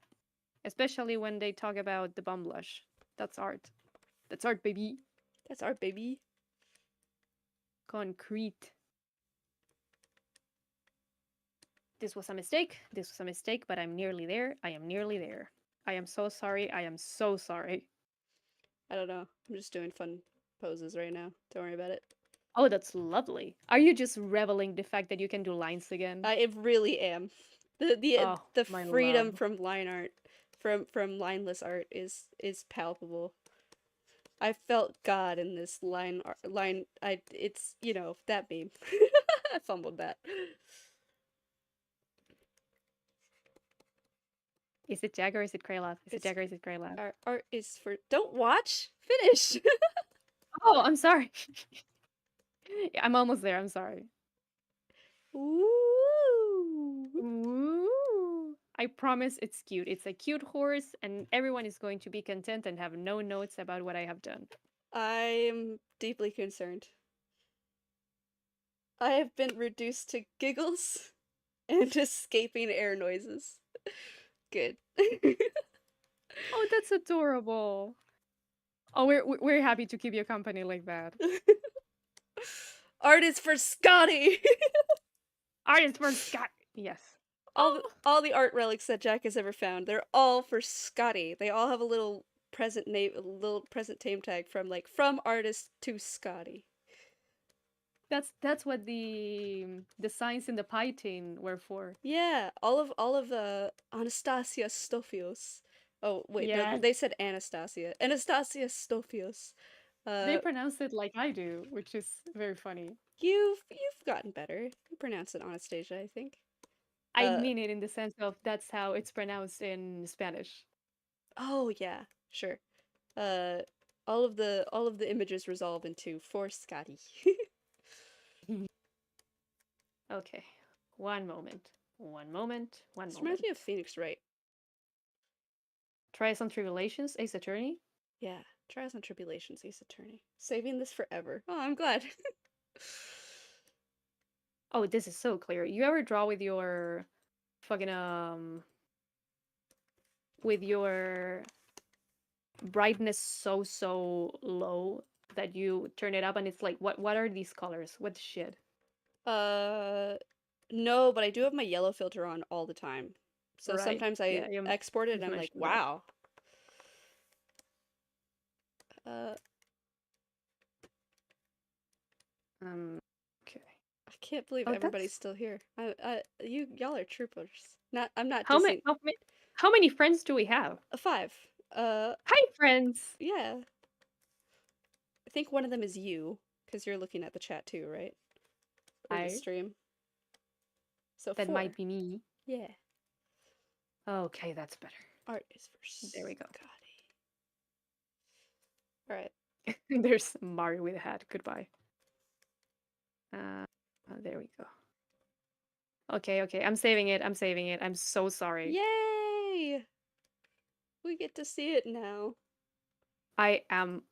especially when they talk about the bum blush. That's art. That's art, baby. That's art, baby. Concrete. This was a mistake. This was a mistake, but I'm nearly there. I am nearly there. I am so sorry. I am so sorry. I don't know. I'm just doing fun poses right now. Don't worry about it. Oh, that's lovely. Are you just reveling the fact that you can do lines again? I really am. Oh, The my freedom love. from line art, from lineless art is palpable. I felt God in this line. It's that meme. I fumbled that. Is it Jagger or is it Kraylov? Is it It's Jagger or is it Kraylov? our art is for. Don't watch. Finish. Oh, I'm sorry. Yeah, I'm almost there. I'm sorry. Ooh. Ooh. I promise it's cute. It's a cute horse, and everyone is going to be content and have no notes about what I have done. I'm deeply concerned. I have been reduced to giggles and escaping air noises. Good. Oh, that's adorable. Oh, we're happy to keep you company like that. Art is for Scotty. Artist for Scott. Yes. Oh, All the art relics that Jack has ever found, they're all for Scotty. They all have a little present name tag from artist to Scotty. that's what the signs in the pie tin were for. Yeah, all of Anastasia Stofios. Oh wait, no, Yes. they said Anastasia. Anastasia Stofios. They Uh, pronounce it like I do, which is very funny. you've gotten better. You pronounce it Anastasia, I think. I Uh, mean it in the sense of that's how it's pronounced in Spanish. oh yeah, sure. Uh, all of the images resolve into for Scotty. Okay. One moment. One moment. One This reminds moment. me of Phoenix Wright. Trials and Tribulations, Ace Attorney. Yeah, Trials and Tribulations, Ace Attorney. Saving this forever. Oh, I'm glad. Oh, this is so clear. You ever draw fucking with your brightness so low that you turn it up and it's like what are these colors? What the shit? uh, no, but I do have my yellow filter on all the time. So Right. sometimes Yeah, I export it and you've I'm like, mentioned that. wow. Uh, Okay. I can't believe Oh, everybody's that's still here. Y'all are troopers. I'm not how many dissing. how many friends do we have? A five. Hi friends. Yeah. I think one of them is you, because you're looking at the chat too, right? Or the Hi. stream. So That four. might be me. Yeah. Okay, that's better. Art is for There we go. Scotty. Alright. There's Mario with a hat. Goodbye. There we go. Okay, okay. I'm saving it. I'm saving it. I'm so sorry. Yay! We get to see it now. I am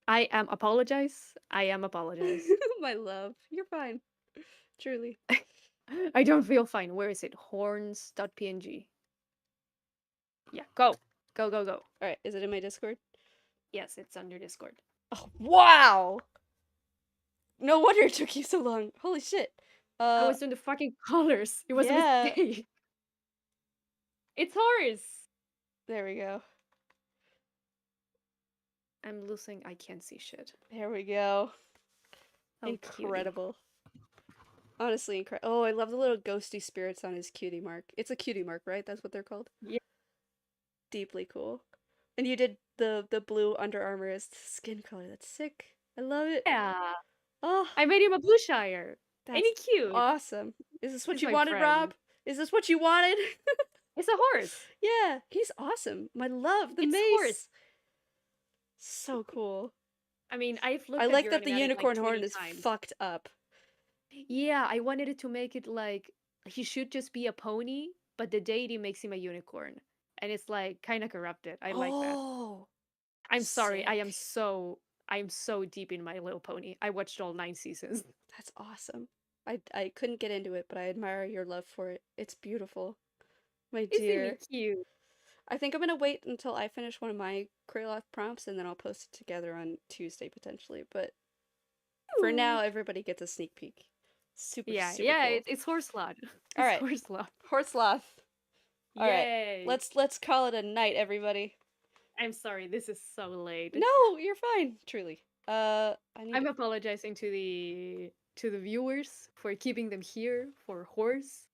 I am apologize. I am apologize. My love. You're fine. Truly. I don't feel fine. Where is it? Horns.png. Yeah, go. Go, go, go. Alright, is it in my Discord? Yes, it's on your Discord. Oh, wow! No wonder it took you so long. Holy shit. I Uh, was doing the fucking colors. It was a yeah. mistake. It's Horus. There we go. I'm losing. I can't see shit. There we go. Oh, cutie. Incredible. Honestly, incredible. Oh, I love the little ghosty spirits on his cutie mark. It's a cutie mark, right? That's what they're called? Yeah. Deeply cool. And you did the blue Under Armour as skin color. That's sick. I love it. Yeah. Oh, I made him a Blueshire. Ain't that's he cute? awesome. Is this what He's you my wanted, friend. Rob? Is this what you wanted? It's a horse. Yeah, he's awesome. My love, the It's a horse. mace. So cool. I mean, I've I looked at like your that the animatic like unicorn horn 20 is times. fucked up. Yeah, I wanted it to make it like he should just be a pony, but the deity makes him a unicorn. And it's like kind of corrupted. I like that. Oh, I'm sorry. sick. I'm so deep in My Little Pony. I watched all 9 seasons. That's awesome. I couldn't get into it, but I admire your love for it. It's beautiful. My Isn't he dear. cute? I think I'm gonna wait until I finish one of my Kraloth prompts and then I'll post it together on Tuesday potentially. But for now, Ooh. everybody gets a sneak peek. Super, Yeah, super yeah, cool. it's horse lot. All It's right, horse lot. Horseloth. All right, Yay. let's call it a night, everybody. I'm sorry, this is so late. No, you're fine. Truly. I need. I'm apologizing to the viewers for keeping them here for horse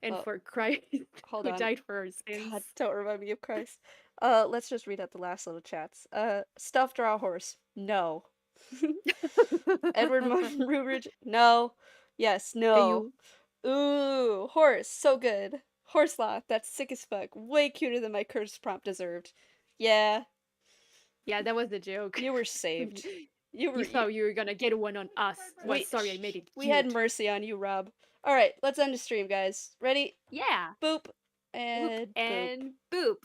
and Oh, for Christ hold who on. died for our sins. God, don't remind me of Christ. Let's just read out the last little chats. Stuffed raw horse. No. Edward Rubridge. No. Yes. No. You. Ooh, horse. So good. Horse sloth. That's sick as fuck. Way cuter than my curse prompt deserved. Yeah, Yeah, that was the joke. you were saved. You were. You thought you were gonna get one on us. Well, sorry, I made it We had cute. mercy on you, Rob. All right, let's end the stream, guys. Ready? Yeah. Boop Boop and boop. and boop.